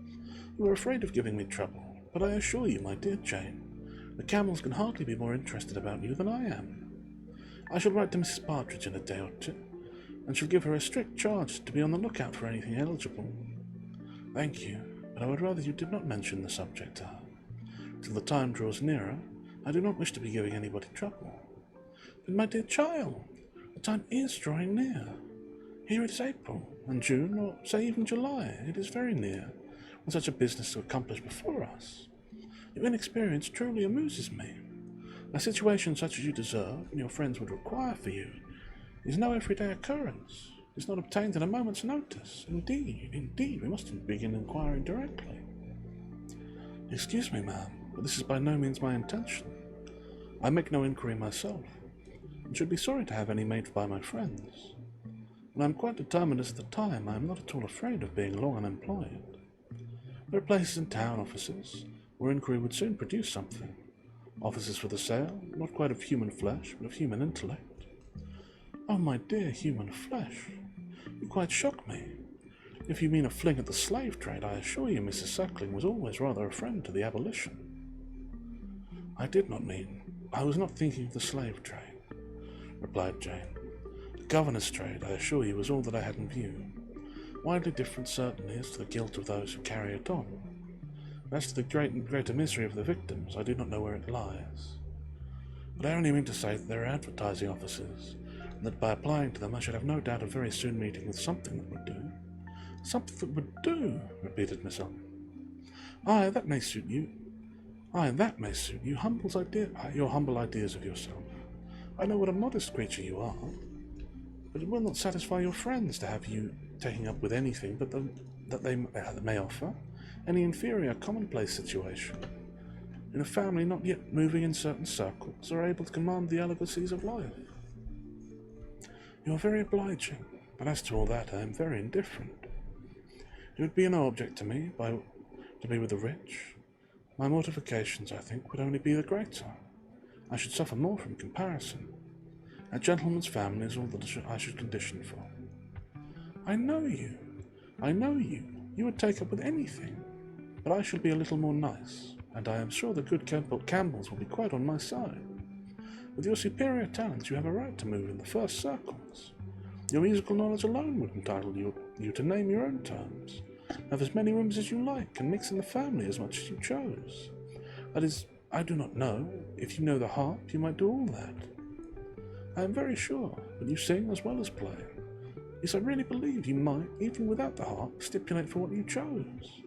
You are afraid of giving me trouble, but I assure you, my dear Jane, the Campbells can hardly be more interested about you than I am. I shall write to Mrs. Partridge in a day or two, and shall give her a strict charge to be on the lookout for anything eligible." "Thank you, but I would rather you did not mention the subject to her. Till the time draws nearer, I do not wish to be giving anybody trouble." "But my dear child, the time is drawing near. Here it is April, and June, or say even July. It is very near, with such a business to accomplish before us. Your inexperience truly amuses me. A situation such as you deserve, and your friends would require for you, is no everyday occurrence. It is not obtained at a moment's notice. Indeed, we must begin inquiring directly." "Excuse me, ma'am, but this is by no means my intention. I make no inquiry myself, and should be sorry to have any made by my friends. And I am quite determined as to the time. I am not at all afraid of being long unemployed. There are places in town offices where inquiry would soon produce something. Offices for the sale, not quite of human flesh, but of human intellect." "Oh, my dear, human flesh! You quite shock me. If you mean a fling at the slave trade, I assure you Mrs. Suckling was always rather a friend to the abolition." I was not thinking of the slave trade," replied Jane. "The governess trade, I assure you, was all that I had in view. Widely different, certainly, as to the guilt of those who carry it on. But as to the greater misery of the victims, I do not know where it lies. But I only mean to say that there are advertising offices, and that by applying to them I should have no doubt of very soon meeting with something that would do." "Something that would do," repeated Miss Elton. "Aye, that may suit you. Your humble ideas of yourself. I know what a modest creature you are, but it will not satisfy your friends to have you taking up with anything that they may offer, any inferior commonplace situation. It in a family not yet moving in certain circles or able to command the elegancies of life. You are very obliging, but as to all that I am very indifferent. It would be no object to me to be with the rich. My mortifications, I think, would only be the greater. I should suffer more from comparison. A gentleman's family is all that I should condition for. I know you. You would take up with anything. But I shall be a little more nice, and I am sure the good Campbells will be quite on my side. With your superior talents, you have a right to move in the first circles. Your musical knowledge alone would entitle you to name your own terms, have as many rooms as you like, and mix in the family as much as you chose. That is, I do not know. If you know the harp, you might do all that. I am very sure, but you sing as well as play. Yes, I really believe you might, even without the harp, stipulate for what you chose.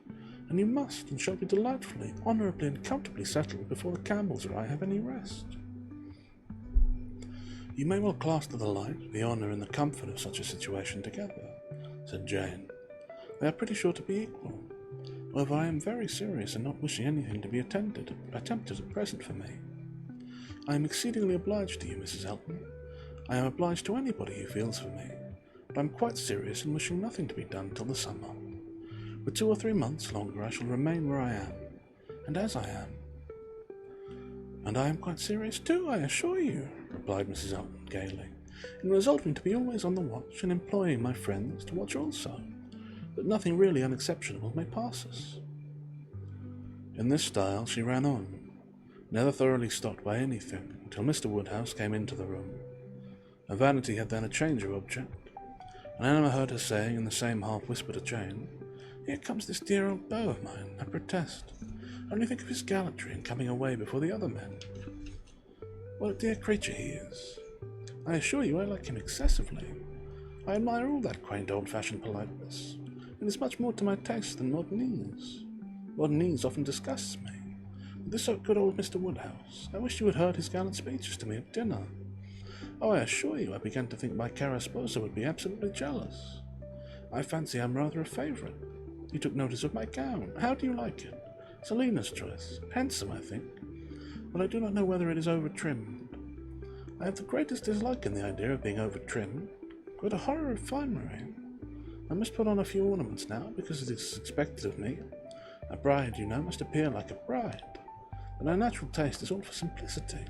And you must and shall be delightfully, honourably and comfortably settled before the Campbells or I have any rest. You may well class to the light the honour and the comfort of such a situation together, said Jane. They are pretty sure to be equal. However, I am very serious in not wishing anything to be attempted at present for me. I am exceedingly obliged to you, Mrs. Elton. I am obliged to anybody who feels for me, but I am quite serious in wishing nothing to be done till the summer. For 2 or 3 months longer I shall remain where I am, and as I am. And I am quite serious too, I assure you, replied Mrs. Elton gaily, in resolving to be always on the watch and employing my friends to watch also, that nothing really unexceptionable may pass us. In this style she ran on, never thoroughly stopped by anything, until Mr. Woodhouse came into the room. Her vanity had then a change of object, and Anna heard her saying in the same half-whisper to Jane, Here comes this dear old beau of mine, I protest. Only think of his gallantry in coming away before the other men. What a dear creature he is. I assure you I like him excessively. I admire all that quaint old-fashioned politeness. It is much more to my taste than modern ease. Modern ease often disgusts me. But this good old Mr. Woodhouse, I wish you had heard his gallant speeches to me at dinner. Oh, I assure you I began to think my cara sposa would be absolutely jealous. I fancy I'm rather a favourite. He took notice of my gown. How do you like it? Selina's choice. Handsome, I think. But I do not know whether it is over-trimmed. I have the greatest dislike in the idea of being over-trimmed. Quite a horror of finery. I must put on a few ornaments now, because it is expected of me. A bride, you know, must appear like a bride. But our natural taste is all for simplicity.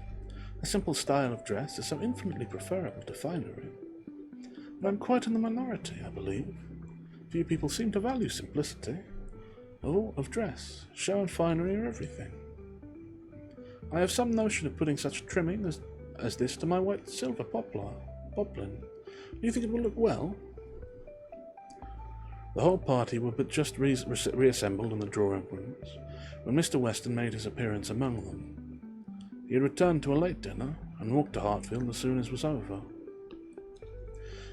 A simple style of dress is so infinitely preferable to finery. But I'm quite in the minority, I believe. Few people seem to value simplicity. Of dress, show and finery are everything. I have some notion of putting such trimming as this to my white silver poplin. Do you think it will look well? The whole party were but just reassembled in the drawing rooms when Mr. Weston made his appearance among them. He had returned to a late dinner and walked to Hartfield as soon as it was over.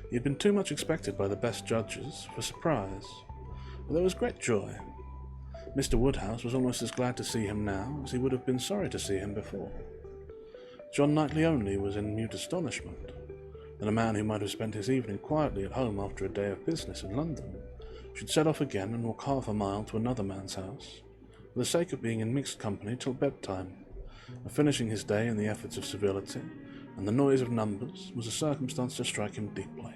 He had been too much expected by the best judges for surprise, but there was great joy. Mr. Woodhouse was almost as glad to see him now as he would have been sorry to see him before. John Knightley only was in mute astonishment that a man who might have spent his evening quietly at home after a day of business in London should set off again and walk half a mile to another man's house, for the sake of being in mixed company till bedtime, of finishing his day in the efforts of civility, and the noise of numbers was a circumstance to strike him deeply.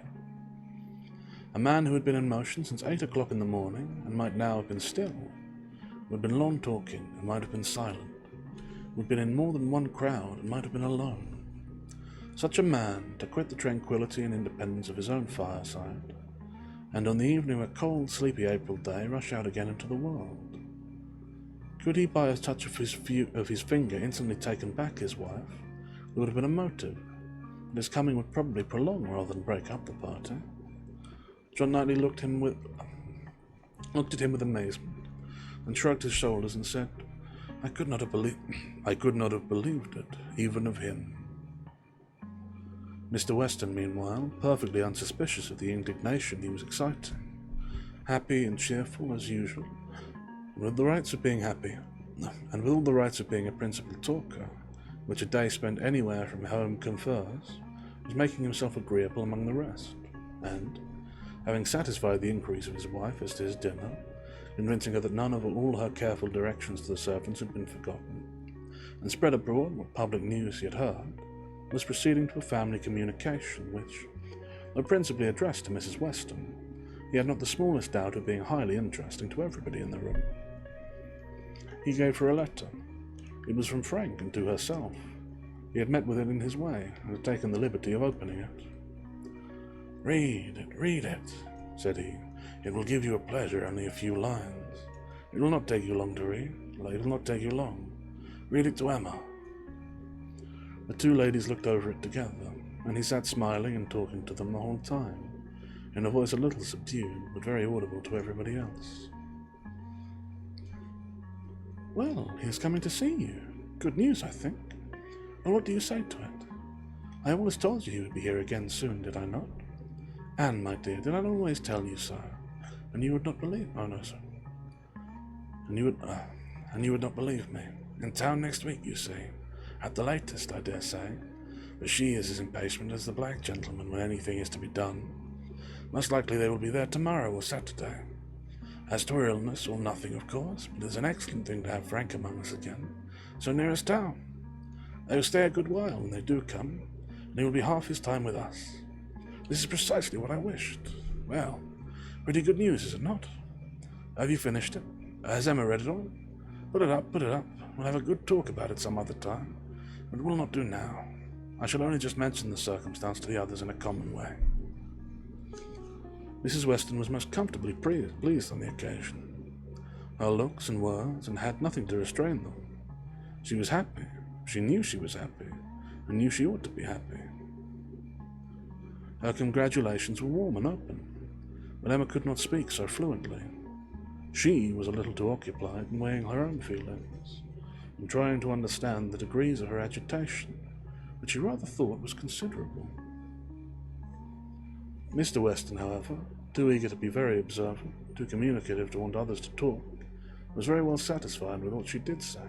A man who had been in motion since 8 o'clock in the morning, and might now have been still, who had been long talking, and might have been silent, who had been in more than one crowd, and might have been alone. Such a man to quit the tranquillity and independence of his own fireside, and on the evening of a cold, sleepy April day rush out again into the world. Could he by a touch of his finger instantly taken back his wife, there would have been a motive, and his coming would probably prolong rather than break up the party. John Knightley looked at him with amazement, and shrugged his shoulders and said, I could not have believed it, even of him. Mr. Weston, meanwhile, perfectly unsuspicious of the indignation he was exciting, happy and cheerful as usual, and with all the rights of being a principal talker, which a day spent anywhere from home confers, was making himself agreeable among the rest, and, having satisfied the inquiries of his wife as to his dinner, convincing her that none of all her careful directions to the servants had been forgotten, and spread abroad what public news he had heard, was proceeding to a family communication which, though principally addressed to Mrs. Weston, he had not the smallest doubt of being highly interesting to everybody in the room. He gave her a letter. It was from Frank and to herself. He had met with it in his way, and had taken the liberty of opening it. Read it, said he. It will give you a pleasure, only a few lines. It will not take you long to read. It will not take you long. Read it to Emma. The two ladies looked over it together, and he sat smiling and talking to them the whole time, in a voice a little subdued, but very audible to everybody else. "Well, he is coming to see you. Good news, I think. Well, what do you say to it? I always told you he would be here again soon, did I not? Anne, my dear, did I not always tell you so? And you would not believe... Oh, no, sir. And you would not believe me. In town next week, you see. At the latest, I dare say. But she is as impatient as the black gentleman when anything is to be done. Most likely they will be there tomorrow or Saturday. As to her illness, or nothing, of course, but it's an excellent thing to have Frank among us again, so near us town. They will stay a good while when they do come, and he will be half his time with us. This is precisely what I wished. Well, pretty good news, is it not? Have you finished it? Has Emma read it all? Put it up. We'll have a good talk about it some other time, but it will not do now. I shall only just mention the circumstance to the others in a common way." Mrs. Weston was most comfortably pleased on the occasion. Her looks and words had nothing to restrain them. She was happy. She knew she was happy, and knew she ought to be happy. Her congratulations were warm and open, but Emma could not speak so fluently. She was a little too occupied in weighing her own feelings, and trying to understand the degrees of her agitation, which she rather thought was considerable. Mr. Weston, however, too eager to be very observant, too communicative to want others to talk, was very well satisfied with what she did say,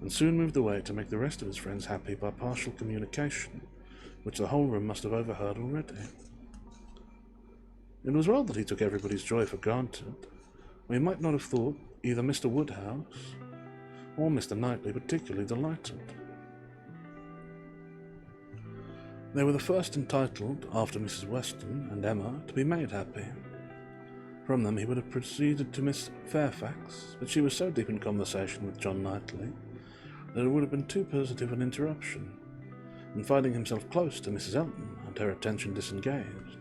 and soon moved away to make the rest of his friends happy by partial communication, which the whole room must have overheard already. It was well that he took everybody's joy for granted, or he might not have thought either Mr. Woodhouse or Mr. Knightley particularly delighted. They were the first entitled, after Mrs. Weston and Emma, to be made happy. From them he would have proceeded to Miss Fairfax, but she was so deep in conversation with John Knightley that it would have been too positive an interruption, and finding himself close to Mrs. Elton and her attention disengaged,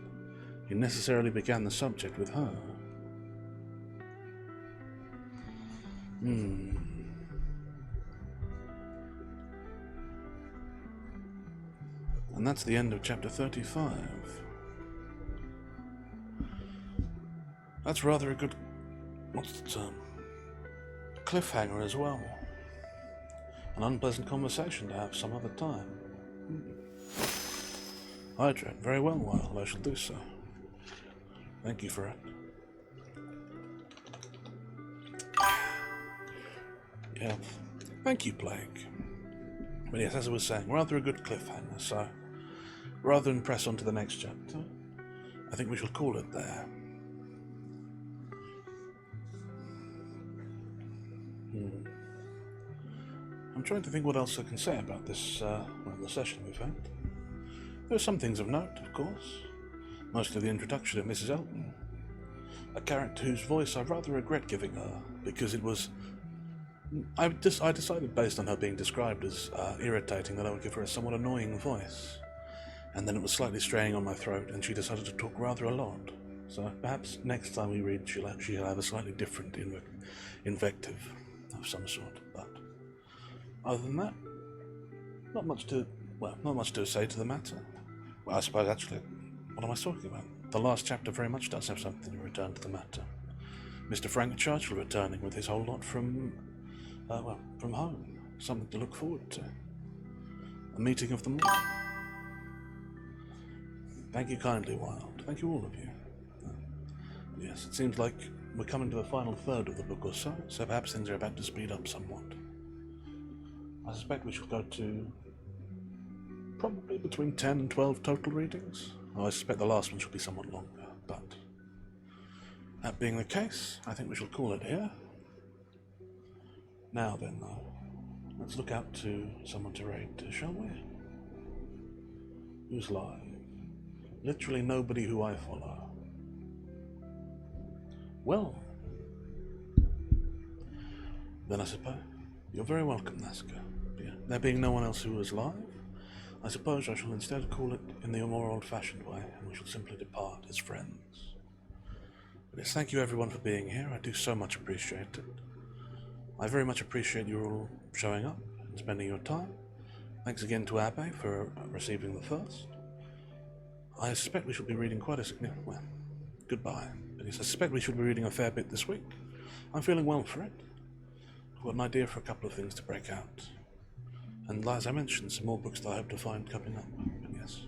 he necessarily began the subject with her. And that's the end of chapter 35. That's rather a good, what's the term? Cliffhanger as well. An unpleasant conversation to have some other time. I dread very well, Wilde, I shall do so. Thank you for it. Yeah, thank you, Plague. But yes, as I was saying, rather a good cliffhanger, so rather than press on to the next chapter, I think we shall call it there. I'm trying to think what else I can say about this, the session we've had. There are some things of note, of course. Mostly the introduction of Mrs. Elton, a character whose voice I rather regret giving her, because it was... I decided, based on her being described as irritating, that I would give her a somewhat annoying voice. And then it was slightly straining on my throat, and she decided to talk rather a lot. So perhaps next time we read, she'll have a slightly different invective of some sort. But other than that, not much to say to the matter. Well, I suppose actually, what am I talking about? The last chapter very much does have something to return to the matter. Mr. Frank Churchill returning with his whole lot from home. Something to look forward to. A meeting of them all. Thank you kindly, Wilde. Thank you, all of you. Yes, it seems like we're coming to the final third of the book or so perhaps things are about to speed up somewhat. I suspect we shall go to probably between 10 and 12 total readings. I suspect the last one shall be somewhat longer, but that being the case, I think we shall call it here. Now then, though, let's let's look out to someone to raid, shall we? Who's live? Literally nobody who I follow. Well, then I suppose you're very welcome, Naska. Yeah. There being no one else who is live, I suppose I shall instead call it in the more old-fashioned way, and we shall simply depart as friends. But yes, thank you everyone for being here. I do so much appreciate it. I very much appreciate you all showing up and spending your time. Thanks again to Abbe for receiving the first. I suspect we should be reading quite a significant... Well, goodbye. But yes, I suspect we should be reading a fair bit this week. I'm feeling well for it. I've got an idea for a couple of things to break out. And as I mentioned, some more books that I hope to find coming up. But yes.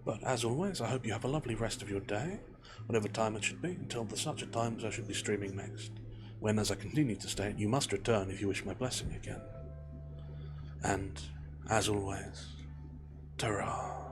But as always, I hope you have a lovely rest of your day, whatever time it should be, until the such a time as I should be streaming next. When, as I continue to state, you must return if you wish my blessing again. And, as always, ta-ra.